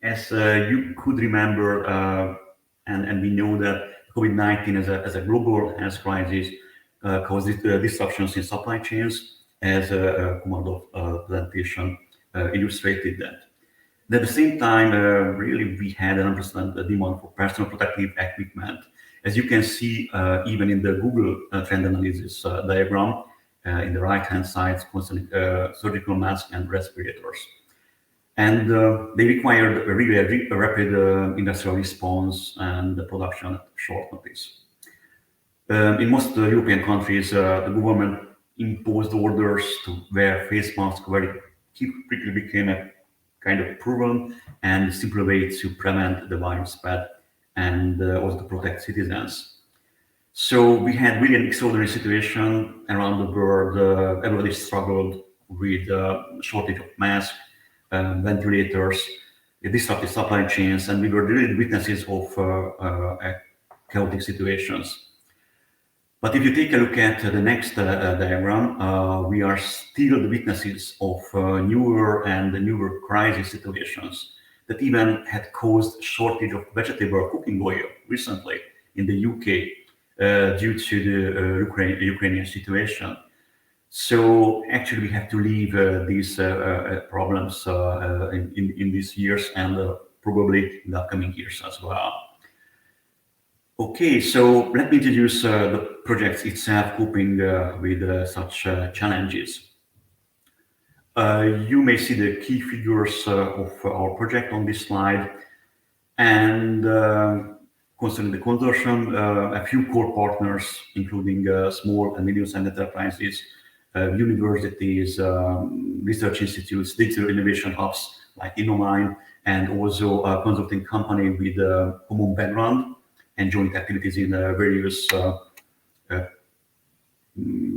as you could remember, and we know that COVID-19 as a global health crisis caused disruptions in supply chains, as Kumardev presentation illustrated that. At the same time, really, we had an unprecedented demand for personal protective equipment. As you can see, even in the Google trend analysis diagram, in the right-hand side, concerning surgical masks and respirators. And they required a really rapid industrial response and the production at short notice. In most European countries, the government imposed orders to wear face masks very quickly became a kind of proven and simple way to prevent the virus spread and also to protect citizens. So we had really an extraordinary situation around the world. Everybody struggled with shortage of masks, ventilators, disrupted supply chains, and we were really witnesses of chaotic situations. But if you take a look at the next diagram, we are still the witnesses of newer crisis situations that even had caused shortage of vegetable cooking oil recently in the UK due to the Ukrainian situation. So actually, we have to leave these problems in these years and probably in the upcoming years as well. Okay, so let me introduce the project itself, coping with such challenges. You may see the key figures of our project on this slide, and concerning the consortium, a few core partners, including small and medium-sized enterprises, universities, research institutes, digital innovation hubs like Innomine, and also a consulting company with a common background and joint activities in various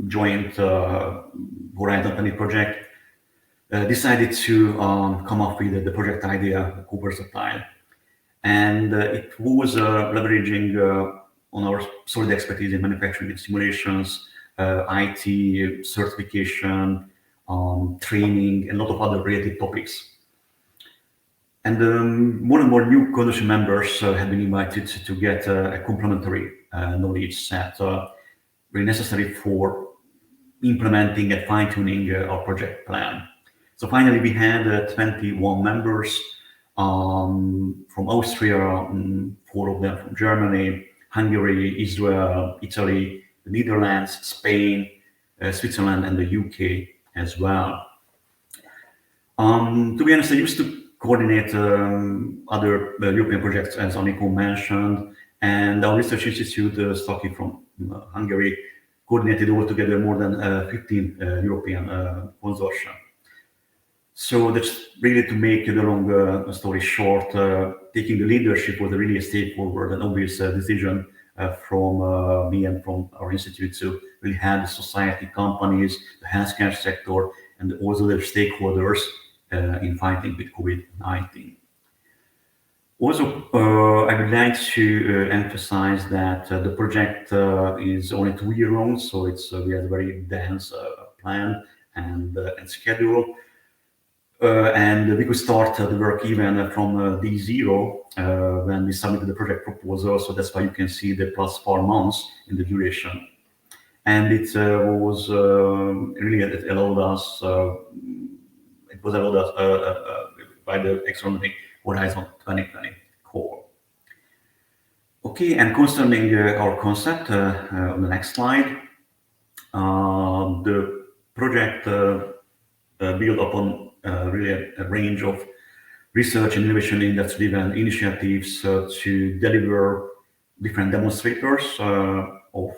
joint Horizon 20 project, decided to come up with the project idea, CO-VERSATILE. And it was leveraging on our solid expertise in manufacturing and simulations, IT, certification, training, and a lot of other related topics. And more and more new consortium members have been invited to get a complementary knowledge set really necessary for implementing and fine-tuning our project plan. So finally, we had 21 members from Austria, 4 of them from Germany, Hungary, Israel, Italy, the Netherlands, Spain, Switzerland, and the UK as well. To be honest, I used to coordinate other European projects, as Aniko mentioned, and our research institute, SZTAKI from Hungary, coordinated altogether more than 15 European consortia. So that's really to make the long story short, taking the leadership was really a straightforward and obvious decision from me and from our institute to really have the society, companies, the healthcare sector, and also their stakeholders in fighting with COVID-19. Also, I would like to emphasize that the project is only 2 years long, so we have a very dense plan and schedule. And we could start the work even from D0 when we submitted the project proposal. So that's why you can see the +4 months in the duration. And it was really, it allowed us, by the extraordinary Horizon 2020 call. Okay, and concerning our concept on the next slide, the project built upon really a range of research and innovation industry-driven initiatives to deliver different demonstrators of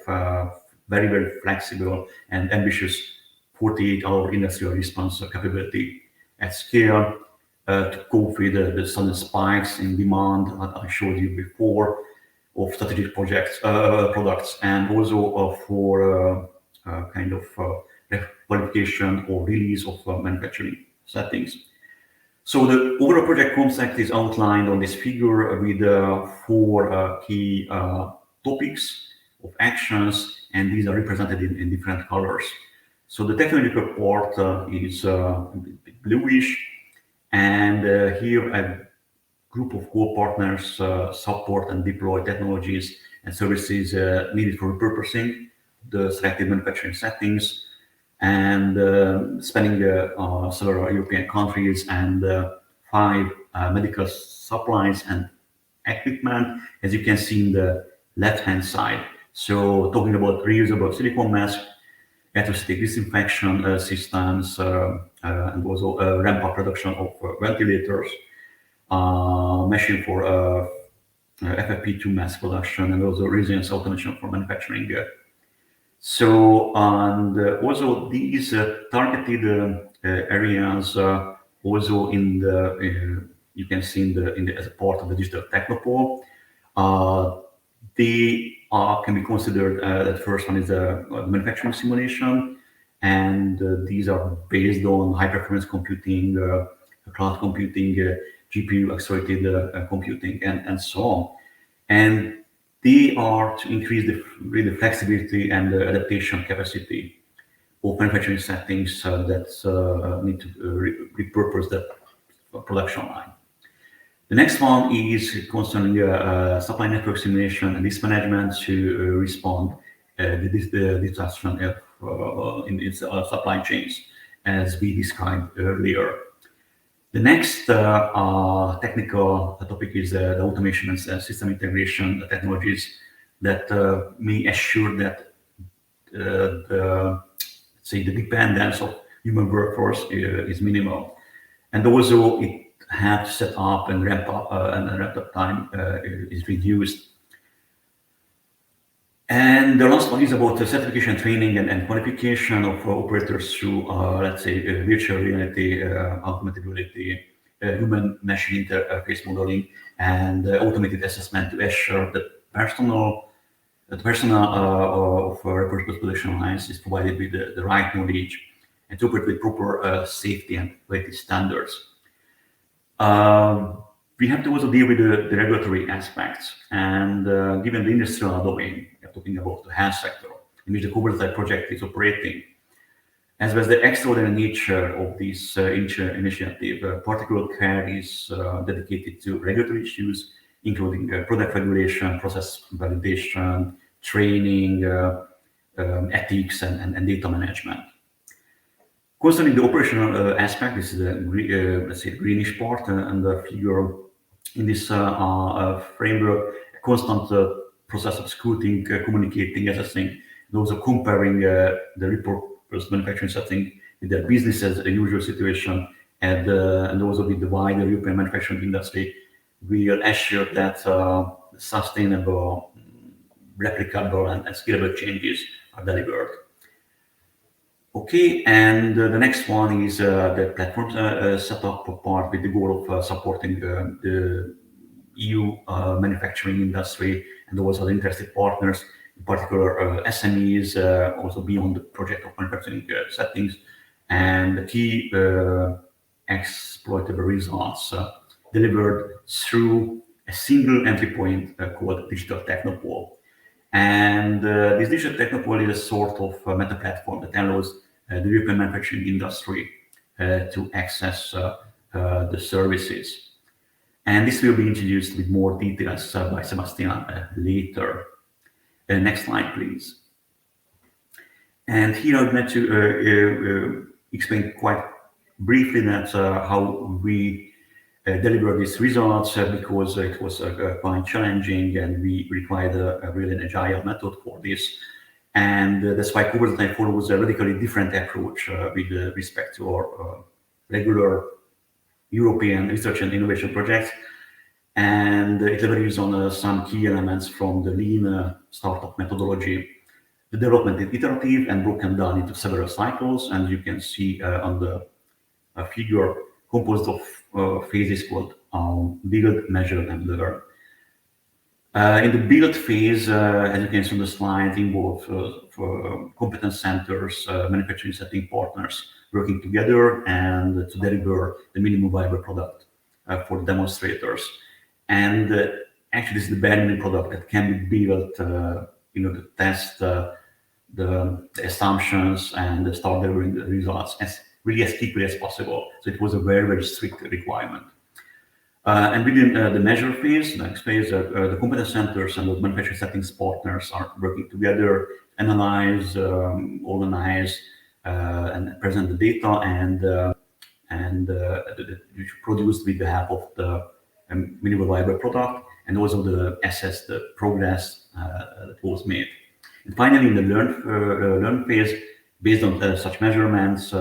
very, very flexible and ambitious 48-hour industrial response capability at scale to cope with the sudden spikes in demand that I showed you before of strategic projects, products, and also for kind of qualification or release of manufacturing settings. So the overall project concept is outlined on this figure with 4 key topics of actions, and these are represented in different colors. So the technological part is bluish, and here a group of co-partners support and deploy technologies and services needed for repurposing the selected manufacturing settings, and spanning several European countries and 5 medical supplies and equipment, as you can see in the left-hand side. So talking about reusable silicone masks, acoustic disinfection systems, and also ramp-up production of ventilators, machine for FFP2 mass production, and also resilience automation for manufacturing. So, and also these targeted areas also in the you can see in the as a part of the digital technopole. They can be considered. The first one is the manufacturing simulation, and these are based on high performance computing, cloud computing, GPU accelerated computing, and so on. And they are to increase the flexibility and the adaptation capacity of manufacturing settings that need to repurpose the production line. The next one is concerning supply network simulation and risk management to respond to the disruption in its supply chains, as we described earlier. The next technical topic is the automation and system integration technologies that may assure that the dependence of human workforce is minimal, and also it has to set up and ramp up time is reduced. And the last one is about the certification, training, and qualification of operators through, let's say, virtual reality, augmented reality, human-machine interface modeling, and automated assessment to assure that personnel of repurposed production lines is provided with the right knowledge and to operate with proper safety and quality standards. We have to also deal with the regulatory aspects, and given the industrial domain, we're talking about the health sector in which the CO-VERSATILE project is operating, as well as the extraordinary nature of this initiative, particular care is dedicated to regulatory issues, including product regulation, process validation, training, ethics, and data management. Concerning the operational aspect, this is a let's say greenish part, and the figure in this framework, a constant process of scrutiny, communicating, assessing, and also comparing the repurposed manufacturing setting with their business as a usual situation, and also with the wider European manufacturing industry, we will assure that sustainable, replicable, and scalable changes are delivered. Okay, and the next one is the platform setup part with the goal of supporting the EU manufacturing industry and also the interested partners, in particular SMEs, also beyond the project of manufacturing settings, and the key exploitable results delivered through a single entry point called Digital Technopole. And this digital technopole is a sort of meta platform that allows the European manufacturing industry to access the services. And this will be introduced with more details by Sebastian later. Next slide, please. And here I would like to explain quite briefly that how we deliver these results because it was quite challenging, and we required a really an agile method for this. And that's why CO-VERSATILE follows a radically different approach with respect to our regular European research and innovation projects. And it leverages on some key elements from the lean startup methodology. The development is iterative and broken down into several cycles, and you can see on the figure composed of phases called build, measure, and learn. In the build phase, as you can see on the slide, involve competence centers, manufacturing setting partners working together and to deliver the minimum viable product for the demonstrators. And actually, this is the bare minimum product that can be built, to test the assumptions and start delivering the results as quickly as possible. So it was a very, very strict requirement. And within the measure phase, the next phase, the competence centers and the manufacturing settings partners are working together, analyze, organize, and present the data and produce with the help of the minimum viable product, and also assess the progress that was made. And finally, in the learn phase, based on such measurements,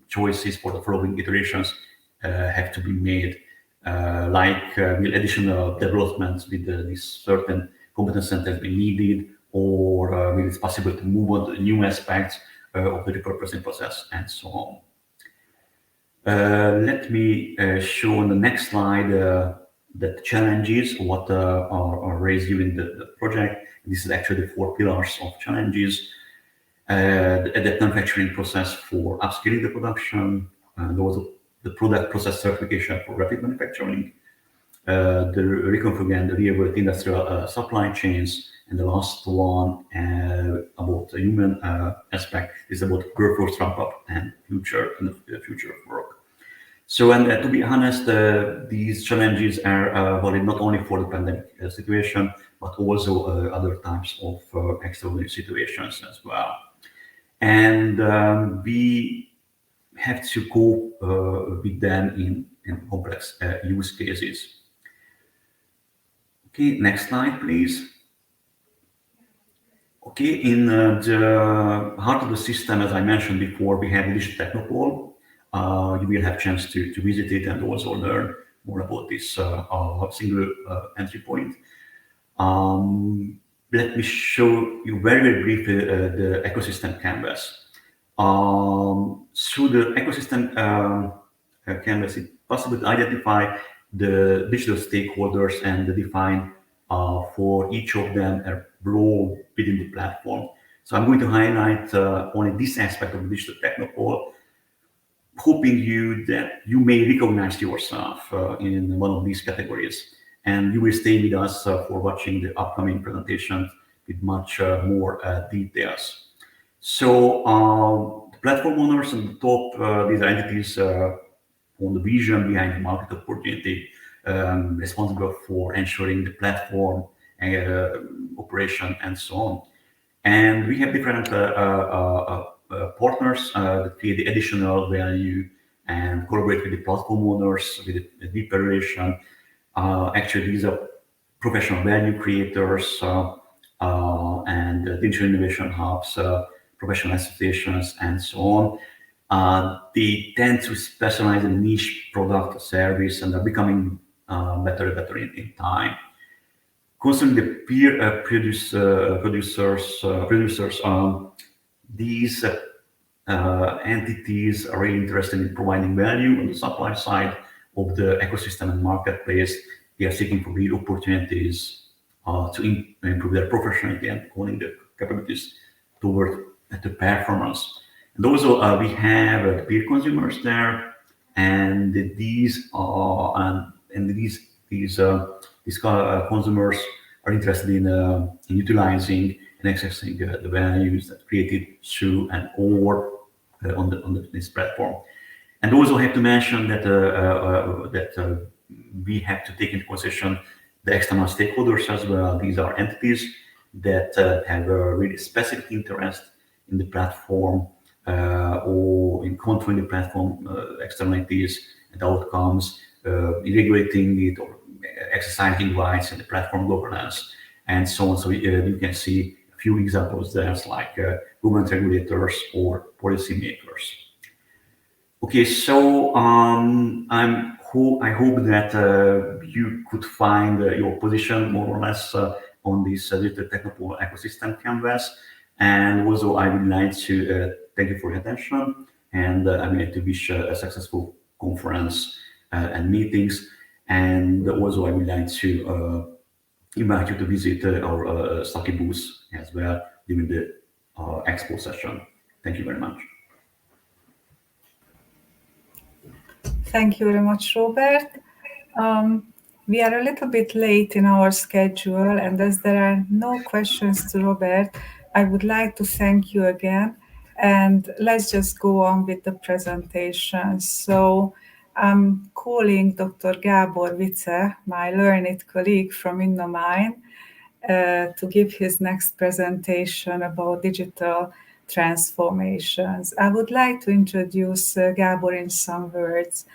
choices for the following iterations have to be made, like will additional developments with these certain competence centers be needed, or will it possible to move on to new aspects of the repurposing process, and so on. Let me show on the next slide the challenges what are raised during the project. This is actually the 4 pillars of challenges. The manufacturing process for upscaling the production, also the product process certification for rapid manufacturing, the reconfigure and reevaluate industrial supply chains, and the last one about the human aspect is about workforce ramp up and the future of work. So, and to be honest, these challenges are valid not only for the pandemic situation, but also other types of extraordinary situations as well. And we have to cope with them in complex use cases. Okay, next slide, please. Okay, in the heart of the system, as I mentioned before, we have the Digital Technopole. You will have a chance to visit it and also learn more about this single entry point. Let me show you very, very briefly the ecosystem canvas. Through the ecosystem canvas, it's possible to identify the digital stakeholders and define for each of them a role within the platform. So I'm going to highlight only this aspect of the Digital Technopole, hoping that you may recognize yourself in one of these categories, and you will stay with us for watching the upcoming presentation with much more details. So the platform owners on the top, these are entities on the vision behind the market opportunity, responsible for ensuring the platform operation and so on. And we have different partners that create the additional value and collaborate with the platform owners with the deeper relation. Actually, these are professional value creators and digital innovation hubs, professional associations, and so on. They tend to specialize in niche product or service, and are becoming better and better in time. Concerning the peer producers, these entities are really interested in providing value on the supply side of the ecosystem and marketplace. They are seeking for real opportunities to improve their professionality and honing their capabilities toward the performance. And also we have the peer consumers there, and these consumers are interested in utilizing and accessing the values that created through and over on this platform. And also have to mention that we have to take into consideration the external stakeholders as well. These are entities that have a really specific interest in the platform or in controlling the platform externalities and outcomes. regulating it or exercising rights and the platform governance and so on. So you can see a few examples there, like government regulators or policymakers. Okay, so I hope that you could find your position more or less on this digital technical ecosystem canvas. And also, I would like to thank you for your attention, and I would like to wish a successful conference and meetings. And also, I would like to invite you to visit our SZTAKI booth as well during the expo session. Thank you very much. Thank you very much, Robert. We are a little bit late in our schedule, and as there are no questions to Robert, I would like to thank you again, and let's just go on with the presentation. So I'm calling Dr. Gabor Vicze, my learned colleague from innomine, to give his next presentation about digital transformations. I would like to introduce Gabor in some words.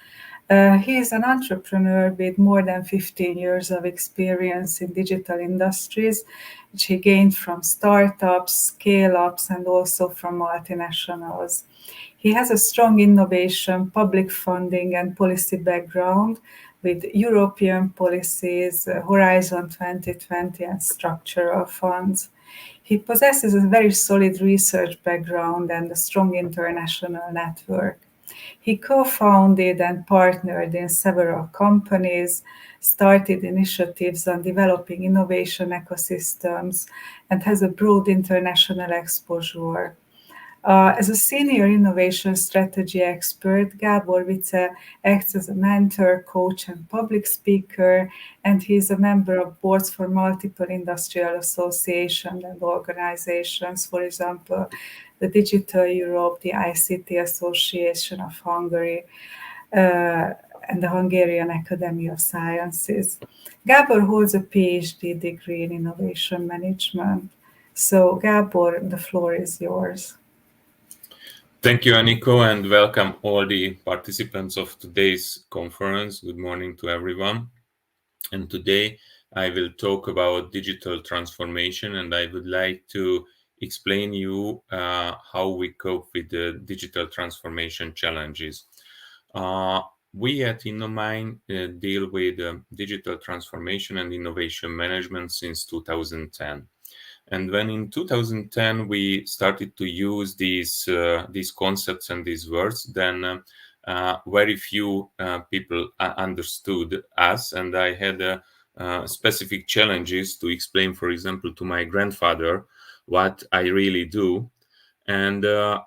He is an entrepreneur with more than 15 years of experience in digital industries, which he gained from startups, scale-ups, and also from multinationals. He has a strong innovation, public funding, and policy background with European policies, Horizon 2020, and structural funds. He possesses a very solid research background and a strong international network. He co-founded and partnered in several companies, started initiatives on developing innovation ecosystems, and has a broad international exposure. As a senior innovation strategy expert, Gabor Vicze acts as a mentor, coach, and public speaker, and he is a member of boards for multiple industrial associations and organizations, for example, the Digital Europe, the ICT Association of Hungary, and the Hungarian Academy of Sciences. Gabor holds a PhD degree in innovation management. So, Gabor, the floor is yours. Thank you, Aniko, and welcome all the participants of today's conference. Good morning to everyone. And today I will talk about digital transformation, and I would like to explain you how we cope with the digital transformation challenges. We at innomine deal with digital transformation and innovation management since 2010. And when in 2010 we started to use these concepts and these words, then very few people understood us, and I had specific challenges to explain, for example, to my grandfather what I really do. And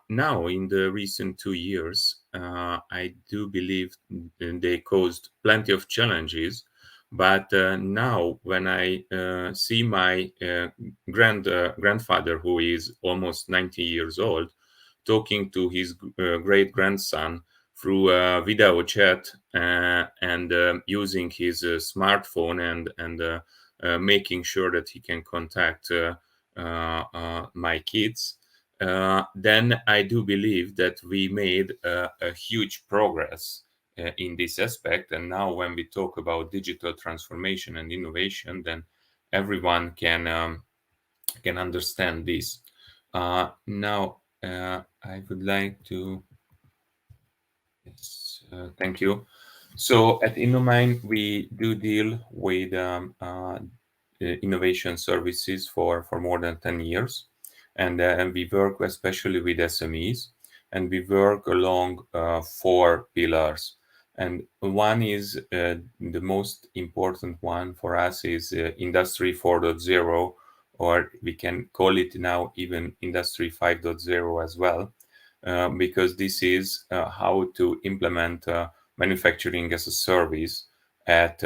now, in the recent 2 years, I do believe they caused plenty of challenges. But now, when I see my grandfather, who is almost 90 years old, talking to his great grandson through a video chat and using his smartphone and making sure that he can contact my kids, then I do believe that we made a huge progress in this aspect. And now when we talk about digital transformation and innovation, then everyone can understand this. Now I would like to, yes, thank you. So at innomine, we do deal with innovation services for more than 10 years. And we work especially with SMEs, and we work along 4 pillars. And one is the most important one for us is Industry 4.0, or we can call it now even Industry 5.0 as well, because this is how to implement manufacturing as a service at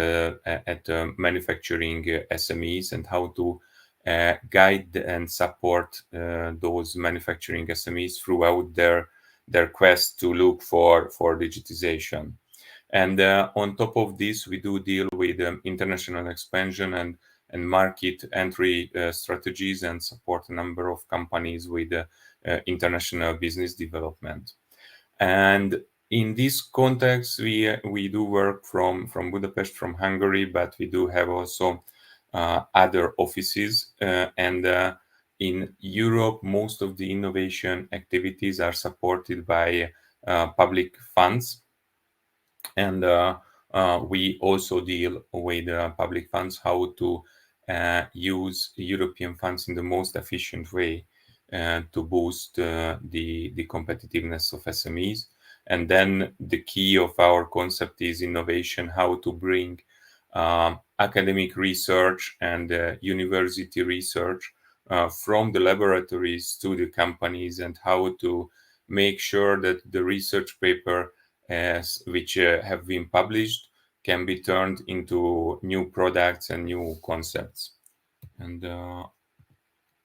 manufacturing SMEs, and how to guide and support those manufacturing SMEs throughout their quest to look for digitization. And on top of this, we do deal with international expansion and market entry strategies, and support a number of companies with international business development. And In this context, we do work from Budapest, from Hungary, but we do have also other offices, and in Europe, most of the innovation activities are supported by public funds, and we also deal with public funds, how to use European funds in the most efficient way to boost the competitiveness of SMEs. And then the key of our concept is innovation, how to bring academic research and university research from the laboratories to the companies, and how to make sure that the research paper which have been published can be turned into new products and new concepts. And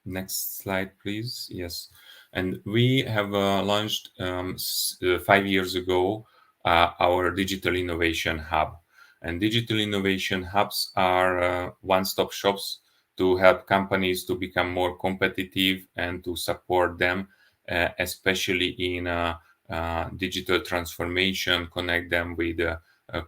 next slide, please. Yes. And we have launched 5 years ago our Digital Innovation Hub. And Digital Innovation Hubs are one-stop shops to help companies to become more competitive and to support them, especially in digital transformation, connect them with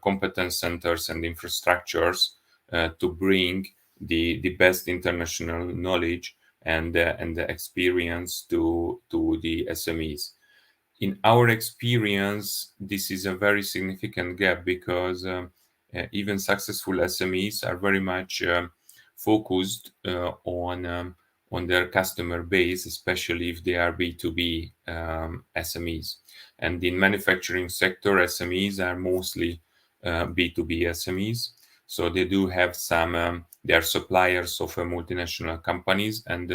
competence centers and infrastructures to bring the best international knowledge and the experience to the SMEs. In our experience, this is a very significant gap, because even successful SMEs are very much focused on their customer base, especially if they are B2B SMEs. And in manufacturing sector, SMEs are mostly B2B SMEs. So they do have some, they are suppliers of multinational companies, and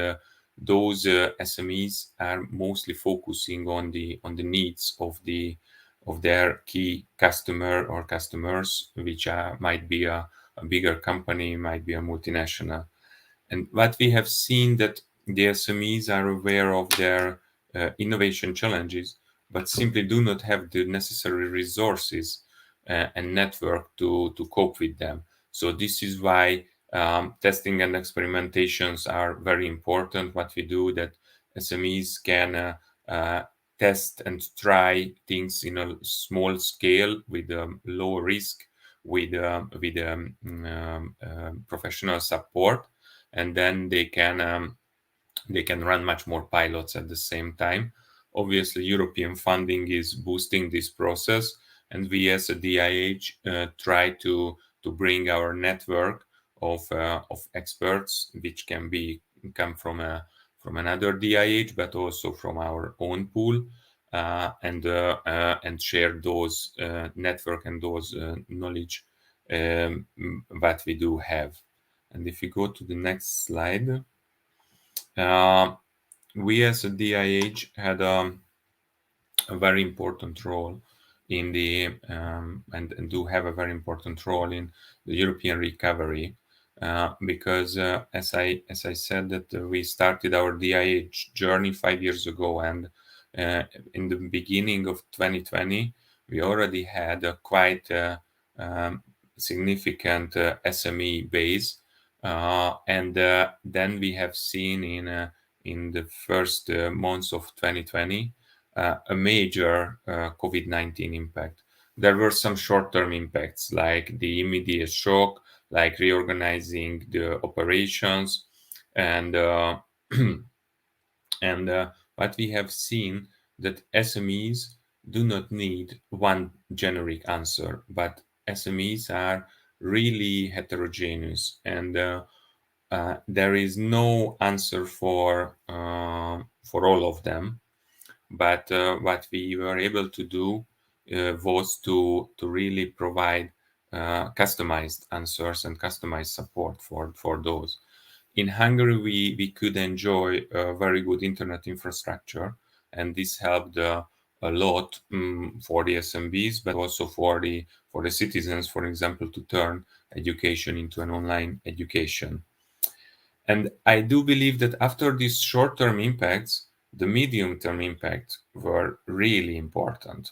those SMEs are mostly focusing on the needs of their key customer or customers, which might be a bigger company, might be a multinational. And what we have seen, that the SMEs are aware of their innovation challenges, but simply do not have the necessary resources and network to cope with them. So this is why testing and experimentations are very important. What we do, that SMEs can test and try things in a small scale with low risk, with professional support, and then they can run much more pilots at the same time. Obviously, European funding is boosting this process, and we as a DIH try to bring our network of experts, which can come from another DIH, but also from our own pool, and share those network and those knowledge that we do have. And if you go to the next slide, we as a DIH had a very important role in the and do have a very important role in the European recovery, because as I said, that we started our DIH journey 5 years ago, and in the beginning of 2020 we already had a quite significant SME base, and then we have seen in the first months of 2020 a major COVID-19 impact. There were some short-term impacts, like the immediate shock, like reorganizing the operations, and what we have seen, that SMEs do not need one generic answer, but SMEs are really heterogeneous, and there is no answer for all of them. But what we were able to do was to really provide customized answers and customized support for those. In Hungary, we could enjoy a very good internet infrastructure, and this helped a lot for the SMBs, but also for the citizens, for example, to turn education into an online education. And I do believe that after these short-term impacts, the medium-term impacts were really important.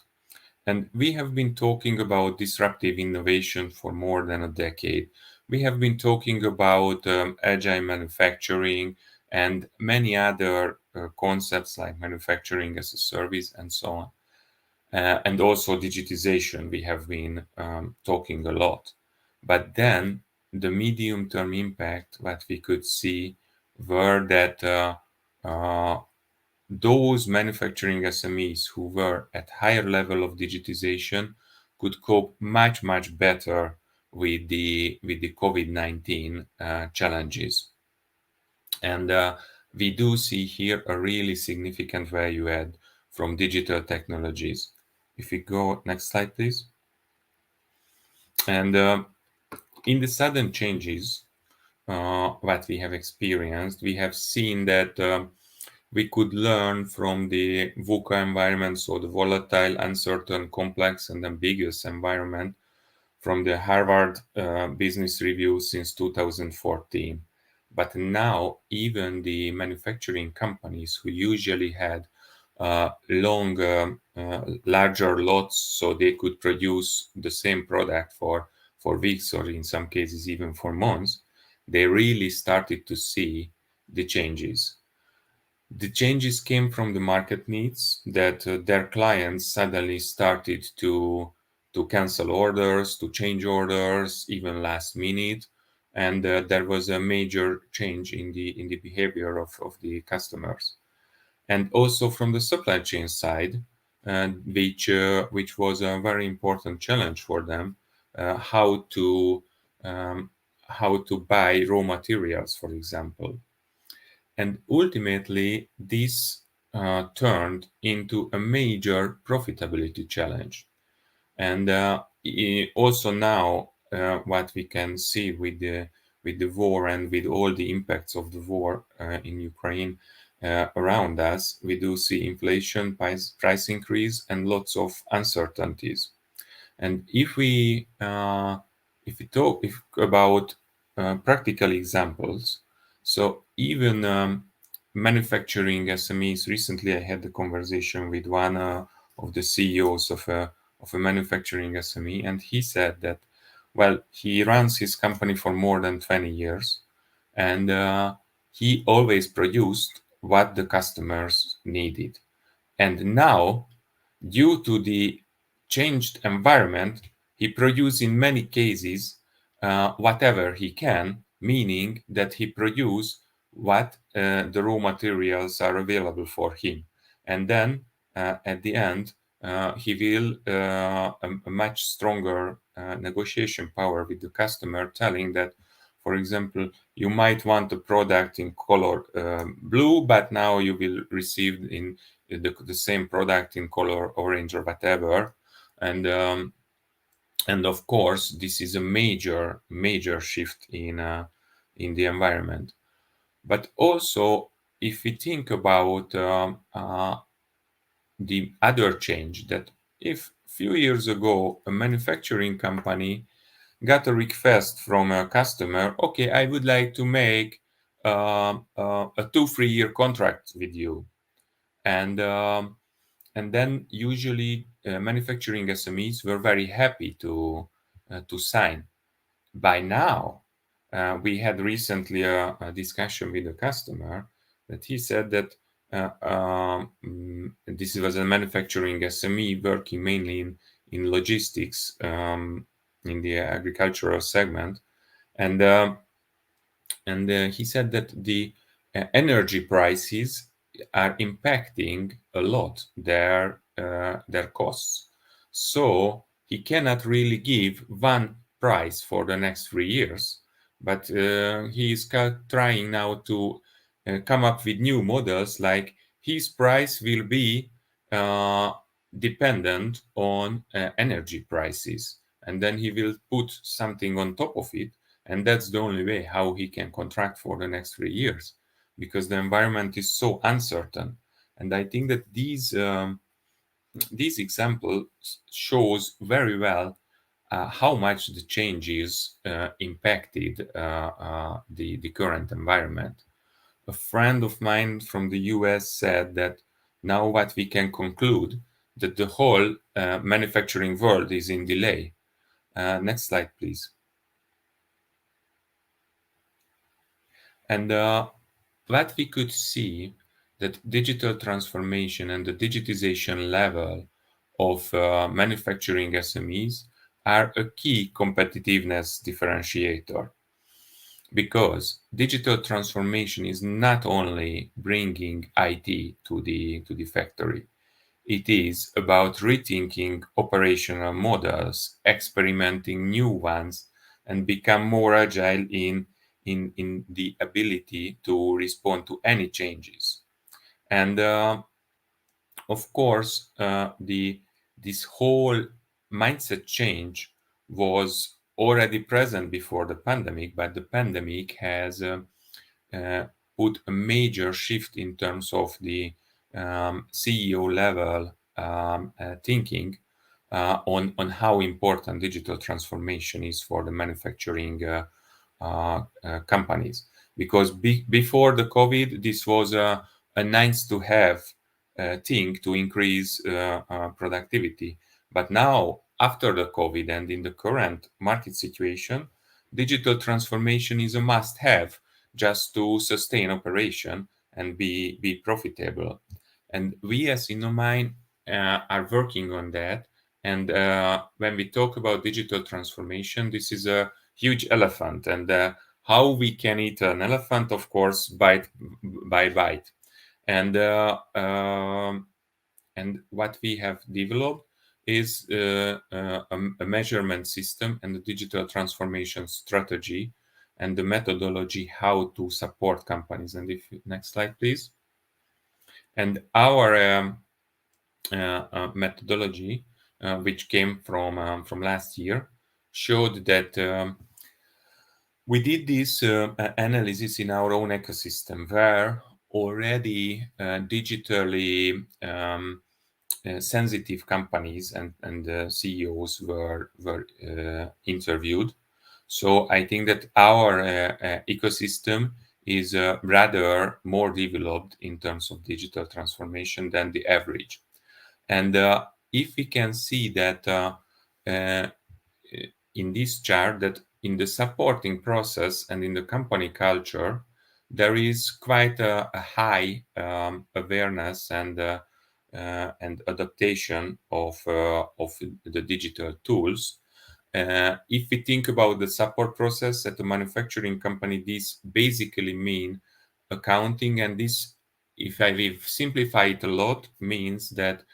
And we have been talking about disruptive innovation for more than a decade. We have been talking about agile manufacturing and many other concepts like manufacturing as a service and so on. and also digitization. We have been talking a lot. But then the medium-term impact, what we could see, were that those manufacturing SMEs who were at higher level of digitization could cope much, much better with the COVID-19 challenges. And we do see here a really significant value add from digital technologies. If we go next slide, please. And in the sudden changes that we have experienced, we have seen that we could learn from the VUCA environment, so the volatile, uncertain, complex, and ambiguous environment, from the Harvard Business Review since 2014. But now even the manufacturing companies who usually had larger lots, so they could produce the same product for weeks, or in some cases even for months, they really started to see the changes. The changes came from the market needs, that their clients suddenly started to cancel orders, to change orders, even last minute, and there was a major change in the behavior of the customers. And also from the supply chain side, which was a very important challenge for them, how to buy raw materials, for example. And ultimately, this turned into a major profitability challenge. And also now, what we can see with the war and with all the impacts of the war in Ukraine around us, we do see inflation, price increase, and lots of uncertainties. And if we talk about practical examples, so even manufacturing SMEs. Recently, I had a conversation with one of the CEOs of a manufacturing SME, and he said that, well, he runs his company for more than 20 years, and he always produced what the customers needed. And now, due to the changed environment, he produces in many cases whatever he can, meaning that he produces what the raw materials are available for him. And then at the end, he will a much stronger negotiation power with the customer, telling that, for example, you might want a product in color blue, but now you will receive in the same product in color orange or whatever. And of course, this is a major shift in the environment. But also, if we think about the other change, that if a few years ago a manufacturing company got a request from a customer, okay, I would like to make a 2-3 year contract with you, and then usually manufacturing SMEs were very happy to sign. By now, we had recently a discussion with a customer that he said that this was a manufacturing SME working mainly in logistics in the agricultural segment, and he said that the energy prices are impacting a lot their costs. So he cannot really give one price for the next 3 years, but he is trying now to come up with new models, like his price will be dependent on energy prices, and then he will put something on top of it, and that's the only way how he can contract for the next 3 years, because the environment is so uncertain. And I think that these examples shows very well how much the changes impacted the current environment. A friend of mine from the US said that now what we can conclude, that the whole manufacturing world is in delay. Next slide, please. And what we could see, that digital transformation and the digitization level of manufacturing SMEs are a key competitiveness differentiator, because digital transformation is not only bringing IT to the factory. It is about rethinking operational models, experimenting new ones, and become more agile in the ability to respond to any changes. And of course, this whole mindset change was already present before the pandemic, but the pandemic has put a major shift in terms of the CEO level thinking on how important digital transformation is for the manufacturing companies. Because before the COVID, this was a nice to have thing to increase productivity. But now, after the COVID and in the current market situation, digital transformation is a must-have just to sustain operation and be profitable. And we as Innomine are working on that. And when we talk about digital transformation, this is a huge elephant. And how we can eat an elephant, of course, bite by bite. And what we have developed is a measurement system and a digital transformation strategy and the methodology how to support companies. And next slide, please. And our methodology, which came from last year, showed that we did this analysis in our own ecosystem, where already digitally sensitive companies and CEOs were interviewed. So I think that our ecosystem is rather more developed in terms of digital transformation than the average. And if we can see that in this chart, that in the supporting process and in the company culture, there is quite a high awareness and adaptation of the digital tools. If we think about the support process at a manufacturing company, this basically mean accounting, and this, if I will simplify it a lot, means that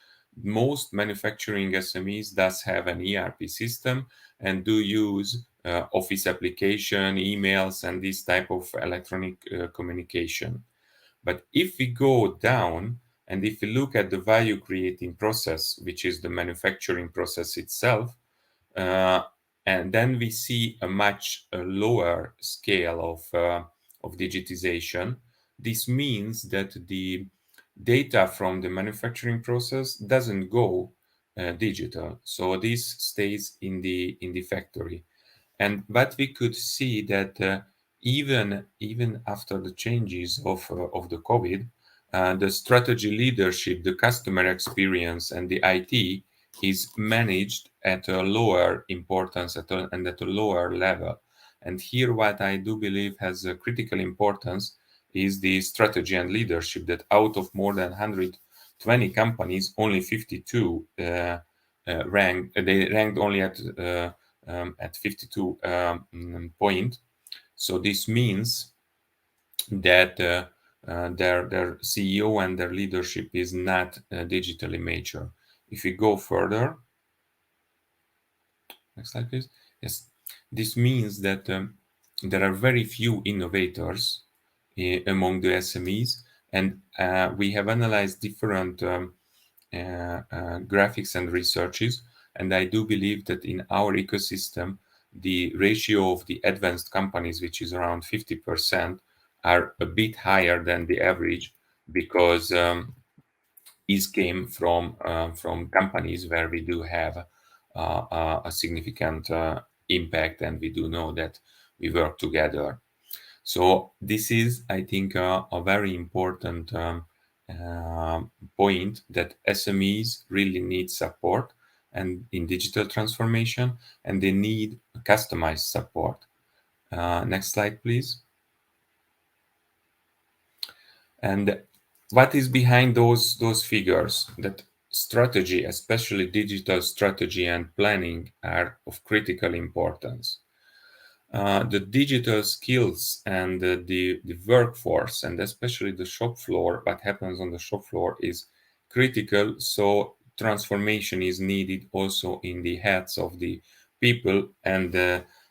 most manufacturing SMEs does have an ERP system and do use office application, emails, and this type of electronic communication. But if we go down and if we look at the value creating process, which is the manufacturing process itself, and then we see a much lower scale of digitization. This means that the data from the manufacturing process doesn't go digital, so this stays in the factory. And what we could see that even after the changes of the COVID, the strategy leadership, the customer experience, and the IT is managed at a lower importance and at a lower level. And here, what I do believe has a critical importance is the strategy and leadership, that out of more than 120 companies, only 52 ranked. They ranked only at 52 point. So this means that their CEO and their leadership is not digitally mature. If we go further, next slide, please. Yes, this means that there are very few innovators among the SMEs, and we have analyzed different graphics and researches, and I do believe that in our ecosystem, the ratio of the advanced companies, which is around 50%, are a bit higher than the average, because these came from companies where we do have a significant impact, and we do know that we work together. So this is, I think, a very important point, that SMEs really need support and in digital transformation, and they need customized support. Next slide, please. And what is behind those figures? That strategy, especially digital strategy and planning, are of critical importance. The digital skills and the workforce, and especially the shop floor, what happens on the shop floor is critical. So transformation is needed also in the heads of the people. And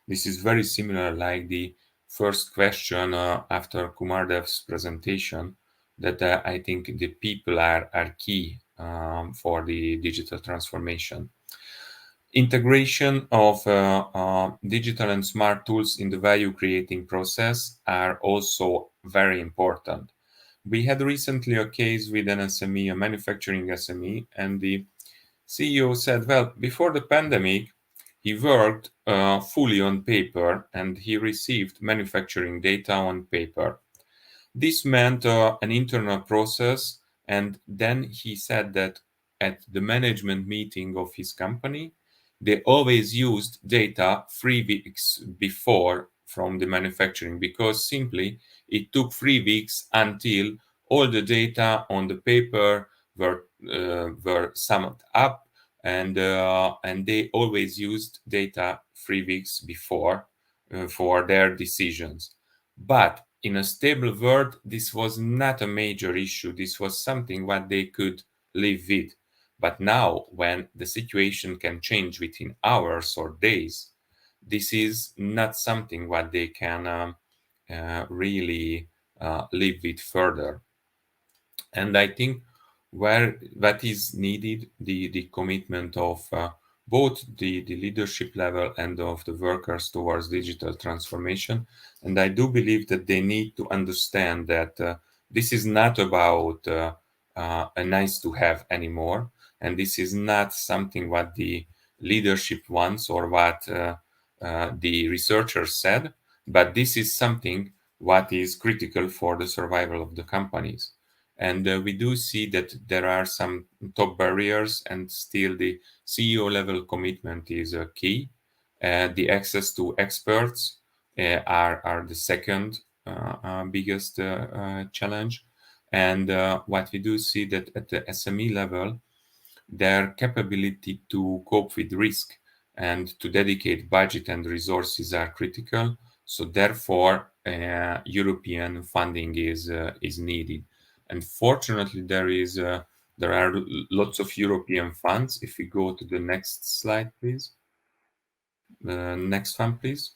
this is very similar like the first question after Kumardev's presentation, that I think the people are key for the digital transformation. Integration of digital and smart tools in the value creating process are also very important. We had recently a case with an SME, a manufacturing SME, and the CEO said, well, before the pandemic, he worked fully on paper and he received manufacturing data on paper. This meant an internal process, and then he said that at the management meeting of his company, they always used data 3 weeks before from the manufacturing, because simply it took 3 weeks until all the data on the paper were summed up, and they always used data 3 weeks before for their decisions. But in a stable world, this was not a major issue. This was something what they could live with. But now, when the situation can change within hours or days, this is not something what they can really live with further. And I think what is needed, the commitment of both the leadership level and of the workers towards digital transformation. And I do believe that they need to understand that this is not about a nice to have anymore. And this is not something what the leadership wants or what the researchers said, but this is something what is critical for the survival of the companies. And we do see that there are some top barriers, and still the CEO level commitment is key. The access to experts are the second biggest challenge. And what we do see that at the SME level, their capability to cope with risk and to dedicate budget and resources are critical. So therefore, European funding is needed. And fortunately, there are lots of European funds. If we go to the next slide, please. Next one, please,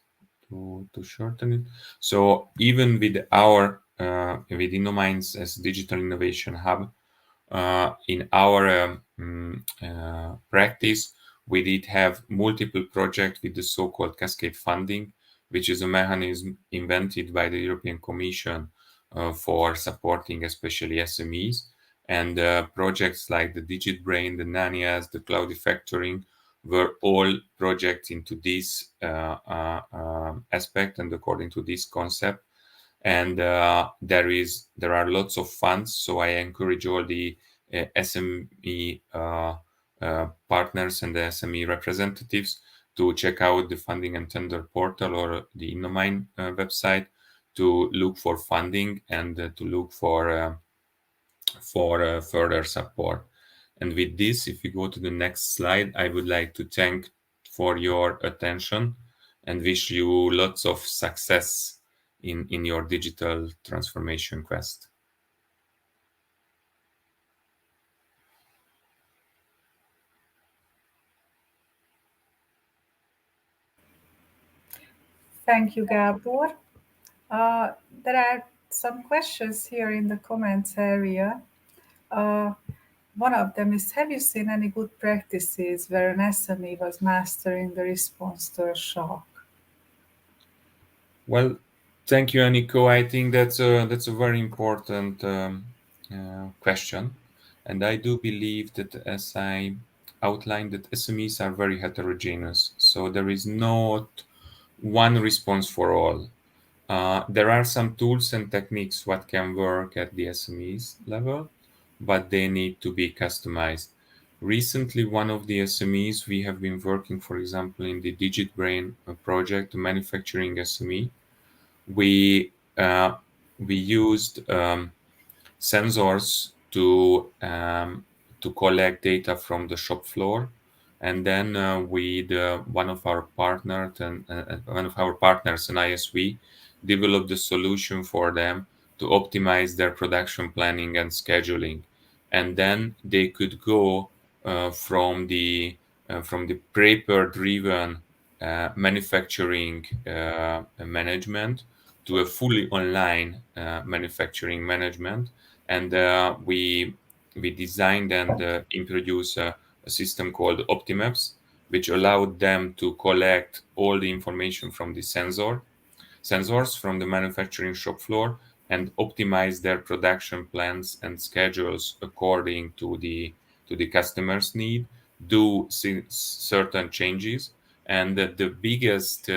to shorten it. So even with our with innomine as digital innovation hub, in our practice, we did have multiple projects with the so-called cascade funding, which is a mechanism invented by the European Commission for supporting especially SMEs. And projects like the Digit Brain, the Nanias, the Cloud Factoring were all projects into this aspect and according to this concept. And there are lots of funds, so I encourage all the SME partners and the SME representatives to check out the funding and tender portal or the innomine website to look for funding and to look for further support. And with this, if you go to the next slide, I would like to thank for your attention and wish you lots of success in your digital transformation quest. Thank you, Gabor. There are some questions here in the comments area. One of them is, have you seen any good practices where an SME was mastering the response to a shock? Well, thank you, Aniko. I think that's a very important question. And I do believe that, as I outlined, that SMEs are very heterogeneous. So there is not one response for all. There are some tools and techniques what can work at the SMEs level, but they need to be customized. Recently, one of the SMEs we have been working, for example, in the Digit Brain project, the manufacturing SME, we used sensors to to collect data from the shop floor, and then with one of our partners and ISV developed the solution for them to optimize their production planning and scheduling, and then they could go from the paper-driven manufacturing management to a fully online manufacturing management. And we designed and introduced a system called OptiMaps, which allowed them to collect all the information from the sensors from the manufacturing shop floor and optimize their production plans and schedules according to the customer's need, do certain changes. And the biggest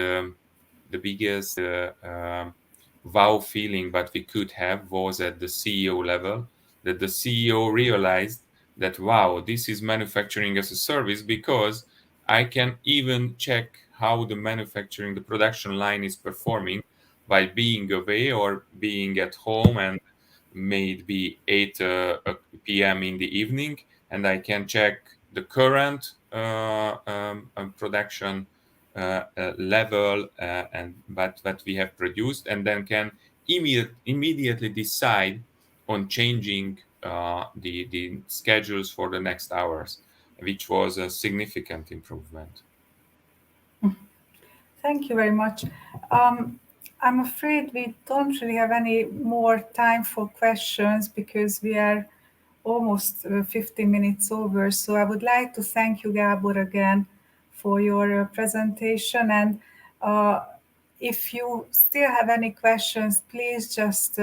wow feeling that we could have was at the CEO level, that the CEO realized that, wow, this is manufacturing as a service, because I can even check how the production line is performing by being away or being at home, and maybe 8 p.m. in the evening, and I can check the current production level and that we have produced, and then can immediately decide on changing the schedules for the next hours, which was a significant improvement. Thank you very much. I'm afraid we don't really have any more time for questions because we are almost 50 minutes over. So I would like to thank you, Gabor, again for your presentation. And if you still have any questions, please just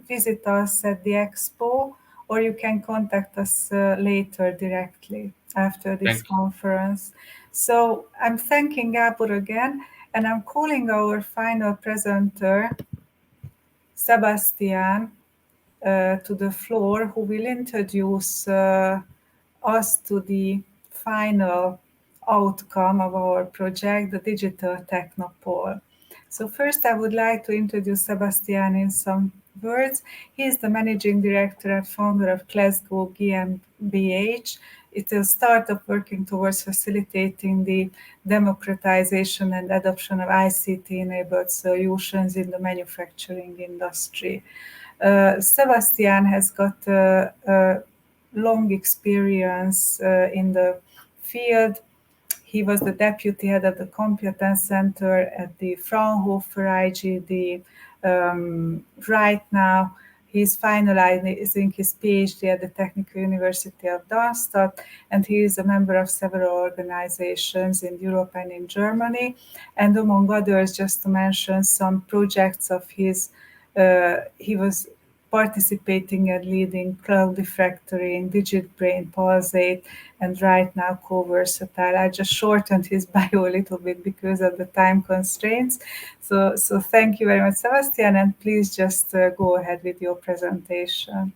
visit us at the expo, or you can contact us later directly after this conference. So I'm thanking Gabor again, and I'm calling our final presenter, Sebastian, to the floor, who will introduce us to the final outcome of our project, the Digital Technopole. So first I would like to introduce Sebastian in some words. He is the managing director and founder of clesgo GmbH. It's a startup working towards facilitating the democratization and adoption of ICT-enabled solutions in the manufacturing industry. Sebastian has got a long experience in the field. He was the deputy head of the competence center at the Fraunhofer IGD. Right now, he's finalizing his PhD at the Technical University of Darmstadt, and he is a member of several organizations in Europe and in Germany. And among others, just to mention some projects of his, he was participating and leading Cloud Refactoring, DigitBrain, Pulsate, and right now CO-VERSATILE. I just shortened his bio a little bit because of the time constraints. So thank you very much, Sebastian, and please just go ahead with your presentation.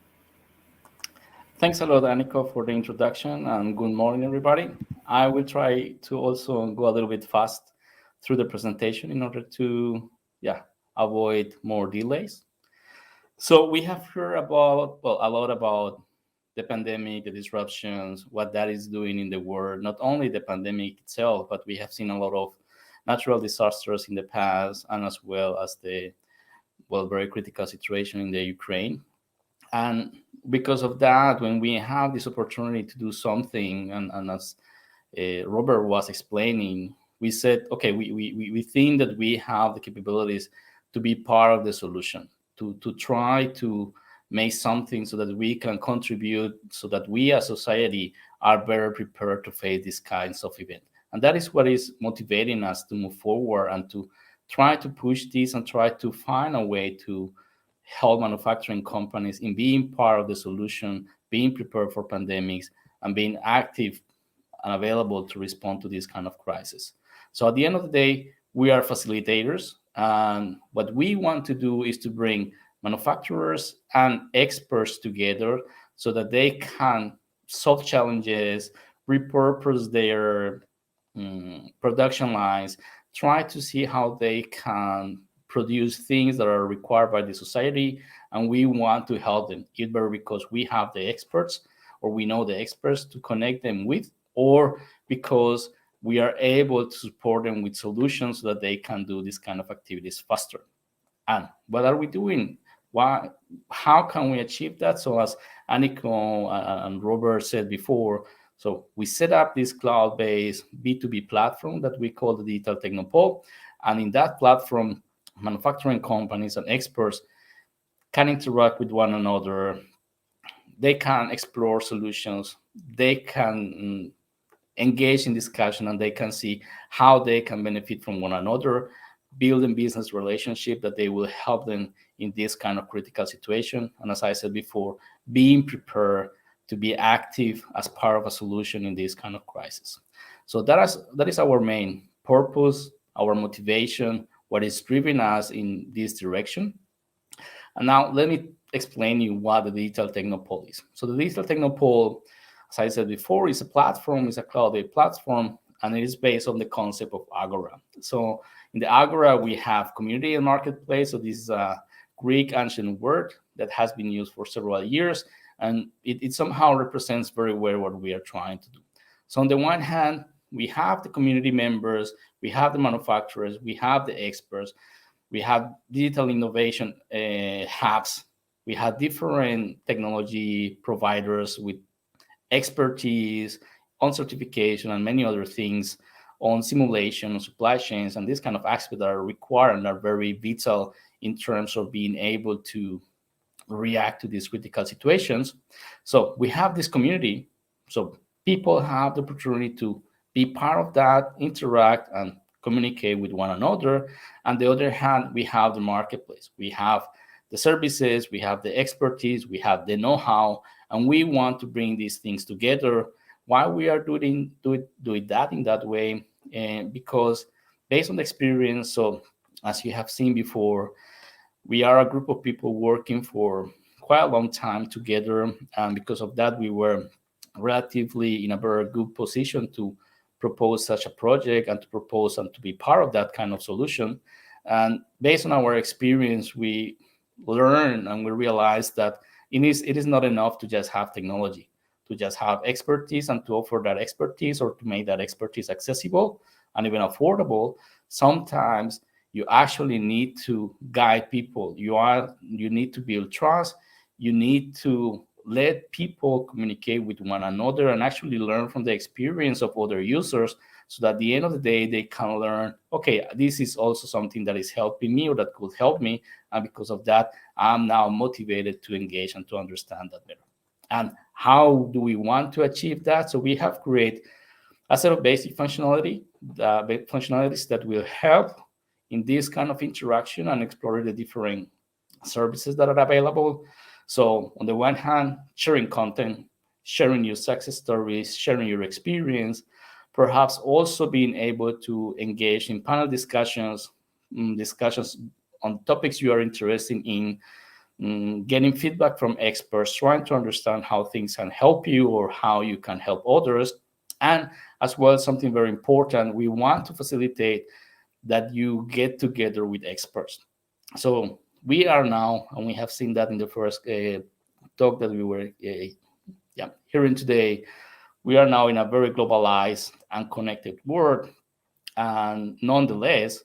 Thanks a lot, Aniko, for the introduction, and good morning, everybody. I will try to also go a little bit fast through the presentation in order to avoid more delays. So we have heard a lot about the pandemic, the disruptions, what that is doing in the world, not only the pandemic itself, but we have seen a lot of natural disasters in the past, and as well as the very critical situation in the Ukraine. And because of that, when we have this opportunity to do something, and as Robert was explaining, we said, okay, we think that we have the capabilities to be part of the solution, to try to make something so that we can contribute, so that we as society are better prepared to face these kinds of events. And that is what is motivating us to move forward and to try to push this and try to find a way to help manufacturing companies in being part of the solution, being prepared for pandemics, and being active and available to respond to this kind of crisis. So at the end of the day, we are facilitators. And what we want to do is to bring manufacturers and experts together so that they can solve challenges, repurpose their production lines, try to see how they can produce things that are required by the society. And we want to help them, either because we have the experts or we know the experts to connect them with, or because we are able to support them with solutions so that they can do this kind of activities faster. And what are we doing? How can we achieve that? So as Aniko and Robert said before, so we set up this cloud-based B2B platform that we call the Digital Technopole. And in that platform, manufacturing companies and experts can interact with one another. They can explore solutions. They can engage in discussion, and they can see how they can benefit from one another, building business relationship that they will help them in this kind of critical situation. And as I said before, being prepared to be active as part of a solution in this kind of crisis. So that is our main purpose, our motivation, what is driving us in this direction. And now let me explain you what the Digital Technopole is. So the Digital Technopole, as I said before, is a platform, is a cloud-based platform, and it is based on the concept of Agora. So in the Agora, we have community and marketplace. So this is a Greek ancient word that has been used for several years, and it somehow represents very well what we are trying to do. So on the one hand, we have the community members, we have the manufacturers, we have the experts, we have digital innovation hubs, we have different technology providers with expertise on certification and many other things, on simulation, on supply chains, and this kind of aspects that are required and are very vital in terms of being able to react to these critical situations. So we have this community, so people have the opportunity to be part of that, interact and communicate with one another. On the other hand, we have the marketplace. We have the services, we have the expertise, we have the know-how, and we want to bring these things together. Why we are doing that in that way? Because based on the experience, so as you have seen before, we are a group of people working for quite a long time together, and because of that, we were relatively in a very good position to propose such a project and to propose and to be part of that kind of solution. And based on our experience, we learn and we realize that it is not enough to just have technology, to just have expertise and to offer that expertise or to make that expertise accessible and even affordable. Sometimes you actually need to guide people. You need to build trust. You need to let people communicate with one another and actually learn from the experience of other users, so that at the end of the day, they can learn, okay, this is also something that is helping me or that could help me. And because of that, I'm now motivated to engage and to understand that better. And how do we want to achieve that? So we have created a set of basic functionalities that will help in this kind of interaction and explore the different services that are available. So on the one hand, sharing content, sharing your success stories, sharing your experience, perhaps also being able to engage in panel discussions on topics you are interested in, getting feedback from experts, trying to understand how things can help you or how you can help others. And as well, something very important, we want to facilitate that you get together with experts. So we are now, and we have seen that in the first talk that we were hearing today, we are now in a very globalized and connected world. And nonetheless,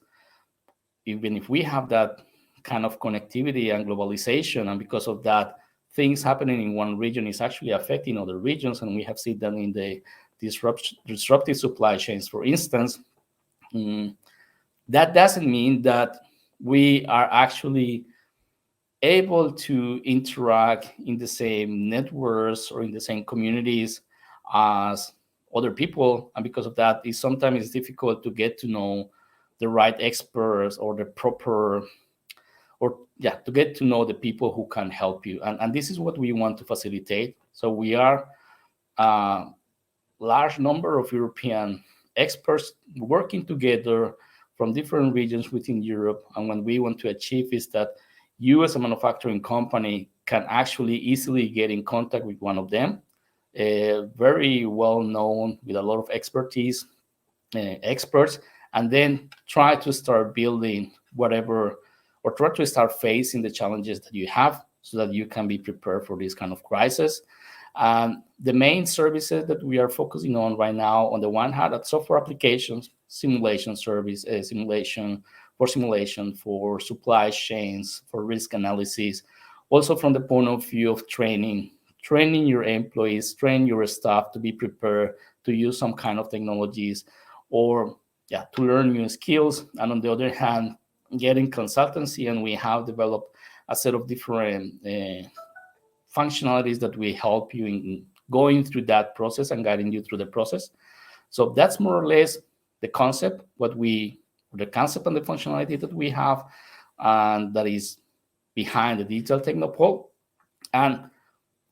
even if we have that kind of connectivity and globalization, and because of that, things happening in one region is actually affecting other regions, and we have seen that in the disruptive supply chains, for instance. That doesn't mean that we are actually able to interact in the same networks or in the same communities as other people, and because of that, sometimes it's difficult to get to know the right experts or the proper, to get to know the people who can help you. And this is what we want to facilitate. So we are a large number of European experts working together from different regions within Europe. And what we want to achieve is that you as a manufacturing company can actually easily get in contact with one of them, very well known with a lot of expertise, experts, and then try to start building whatever, or try to start facing the challenges that you have so that you can be prepared for this kind of crisis. The main services that we are focusing on right now, on the one hand, at software applications, simulation service, simulation for supply chains, for risk analysis, also from the point of view of training your employees, train your staff to be prepared to use some kind of technologies, or to learn new skills. And on the other hand, getting consultancy, and we have developed a set of different functionalities that will help you in going through that process and guiding you through the process. So that's more or less the concept, the concept and the functionality that we have, and that is behind the Digital Technopole. And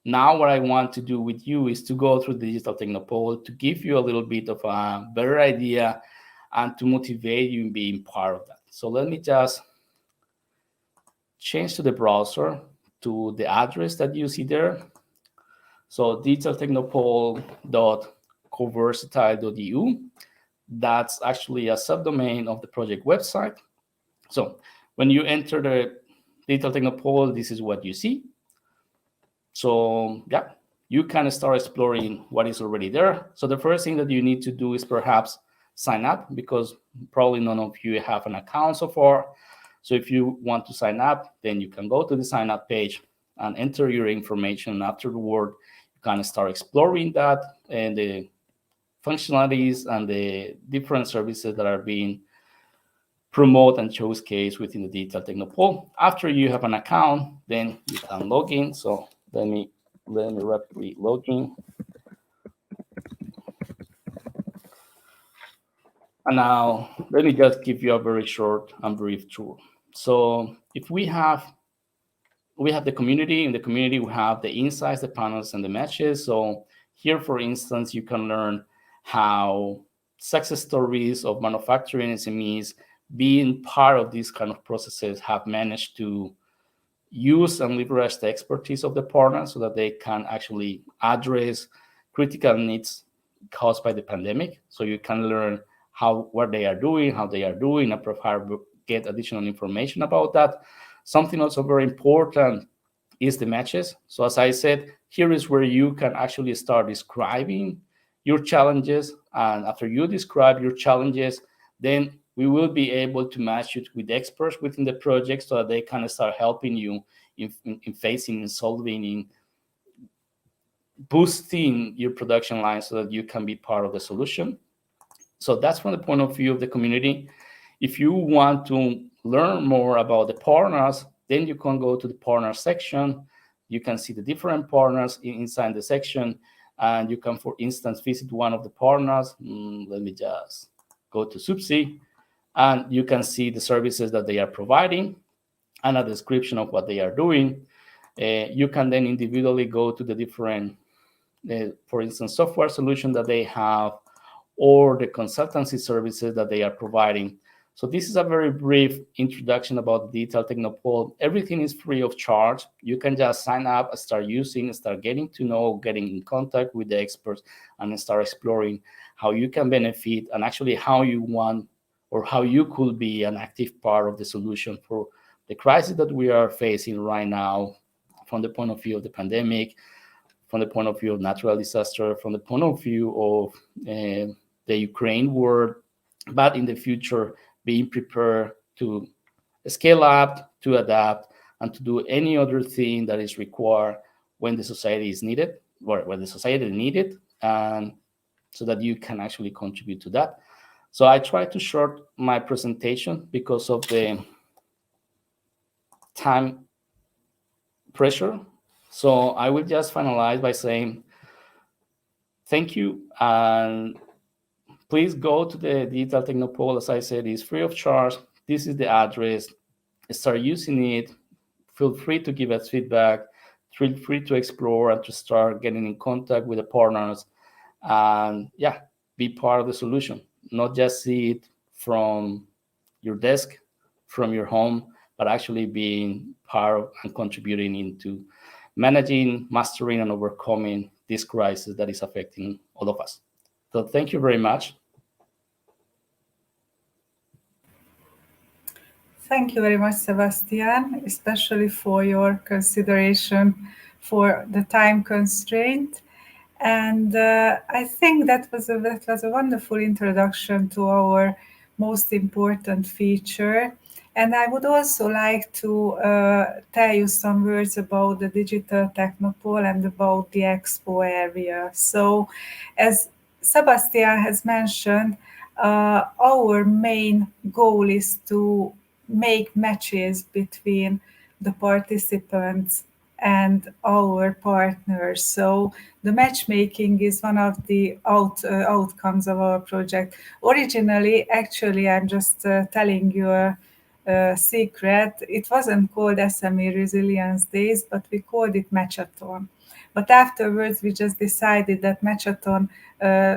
now what I want to do with you is to go through the Digital Technopole to give you a little bit of a better idea and to motivate you in being part of that. So let me just change to the browser to the address that you see there. So digitaltechnopole.co-versatile.eu. That's actually a subdomain of the project website. So when you enter the Digital Technopole, this is what you see. So you can start exploring what is already there. So the first thing that you need to do is perhaps sign up, because probably none of you have an account so far. So if you want to sign up, then you can go to the sign up page and enter your information. Afterward, you can start exploring that and the functionalities and the different services that are being promoted and showcased within the Digital Technopole. After you have an account, then you can log in. So let me rapidly log in. And now let me just give you a very short and brief tour. So if we have the community. In the community, we have the insights, the panels, and the matches. So here, for instance, you can learn how success stories of manufacturing SMEs being part of these kind of processes have managed to use and leverage the expertise of the partners so that they can actually address critical needs caused by the pandemic. So you can learn what they are doing, and perhaps get additional information about that. Something also very important is the matches. So as I said, here is where you can actually start describing your challenges. And after you describe your challenges, then we will be able to match you with experts within the project so that they can start helping you in facing and solving, in boosting your production line so that you can be part of the solution. So that's from the point of view of the community. If you want to learn more about the partners, then you can go to the partner section. You can see the different partners inside the section, and you can, for instance, visit one of the partners. Let me just go to SUBSI, and you can see the services that they are providing and a description of what they are doing. You can then individually go to the different, for instance, software solution that they have, or the consultancy services that they are providing. So this is a very brief introduction about the Digital Technopole. Everything is free of charge. You can just sign up, start using, start getting to know, getting in contact with the experts, and start exploring how you can benefit and actually how you want or how you could be an active part of the solution for the crisis that we are facing right now, from the point of view of the pandemic, from the point of view of natural disaster, from the point of view of the Ukraine war, but in the future, being prepared to scale up, to adapt, and to do any other thing that is required when the society is needed, or when the society is needed, and so that you can actually contribute to that. So I try to short my presentation because of the time pressure. So I will just finalize by saying thank you, and please go to the Digital Technopole. As I said, it's free of charge. This is the address. Start using it. Feel free to give us feedback. Feel free to explore and to start getting in contact with the partners. And be part of the solution. Not just see it from your desk, from your home, but actually being part of and contributing into managing, mastering, and overcoming this crisis that is affecting all of us. So thank you very much. Thank you very much, Sebastian, especially for your consideration for the time constraint. And I think that was a wonderful introduction to our most important feature. And I would also like to tell you some words about the Digital Technopole and about the Expo area. So, as Sebastian has mentioned, our main goal is to make matches between the participants and our partners. So the matchmaking is one of the outcomes of our project. Originally, actually, I'm just telling you a secret. It wasn't called SME Resilience Days, but we called it Matchathon. But afterwards, we just decided that Matchathon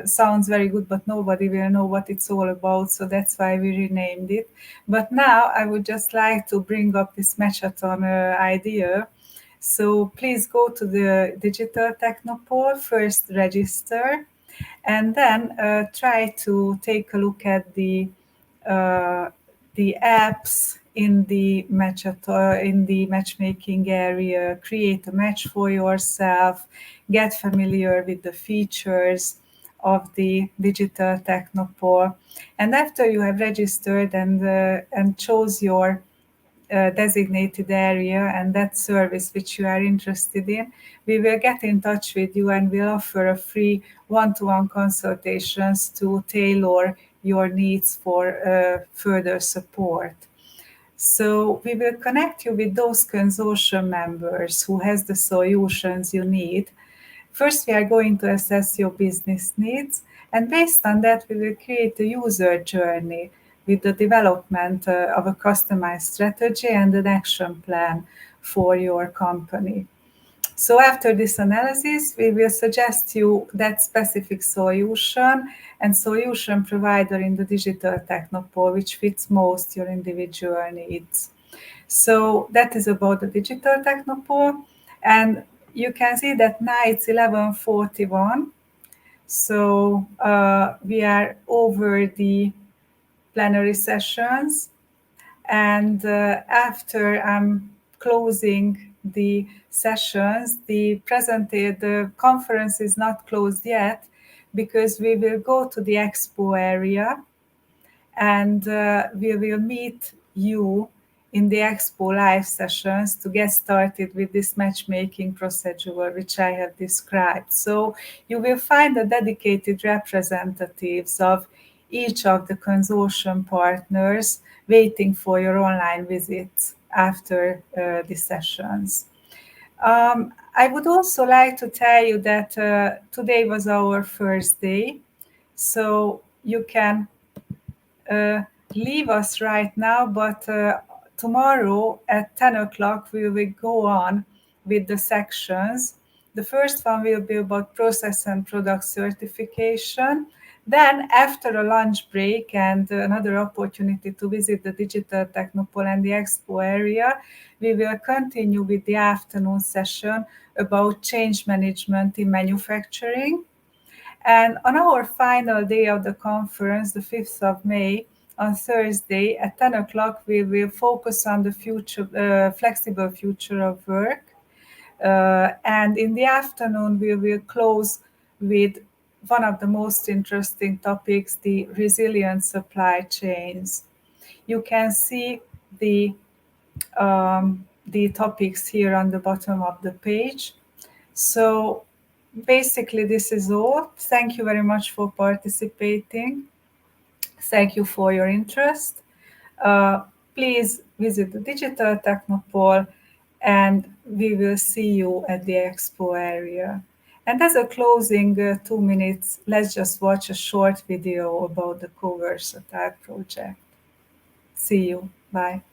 sounds very good, but nobody will know what it's all about. So that's why we renamed it. But now I would just like to bring up this Matchathon idea. So please go to the Digital Technopole, first register, and then try to take a look at the apps in the matchmaking area, create a match for yourself, get familiar with the features of the Digital Technopole. And after you have registered and chose your designated area and that service which you are interested in, we will get in touch with you and we'll offer a free one-to-one consultations to tailor your needs for further support. So we will connect you with those consortium members who has the solutions you need. First, we are going to assess your business needs, and based on that, we will create a user journey with the development of a customized strategy and an action plan for your company. So after this analysis, we will suggest you that specific solution and solution provider in the Digital Technopole, which fits most your individual needs. So that is about the Digital Technopole. And you can see that now it's 11:41. So we are over the plenary sessions. And after I'm closing the sessions, the conference is not closed yet because we will go to the expo area and we will meet you in the expo live sessions to get started with this matchmaking procedure which I have described. So you will find the dedicated representatives of each of the consortium partners waiting for your online visits after the sessions. I would also like to tell you that today was our first day, so you can leave us right now, but tomorrow at 10 o'clock we will go on with the sections. The first one will be about process and product certification. Then after a lunch break and another opportunity to visit the Digital Technopole and the Expo area, we will continue with the afternoon session about change management in manufacturing. And on our final day of the conference, the 5th of May, on Thursday at 10 o'clock, we will focus on the flexible future of work. And in the afternoon, we will close with one of the most interesting topics, the resilient supply chains. You can see the topics here on the bottom of the page. So basically, this is all. Thank you very much for participating. Thank you for your interest. Please visit the Digital Technopole and we will see you at the expo area. And as a closing 2 minutes, let's just watch a short video about the CO-VERSATILE project. See you. Bye.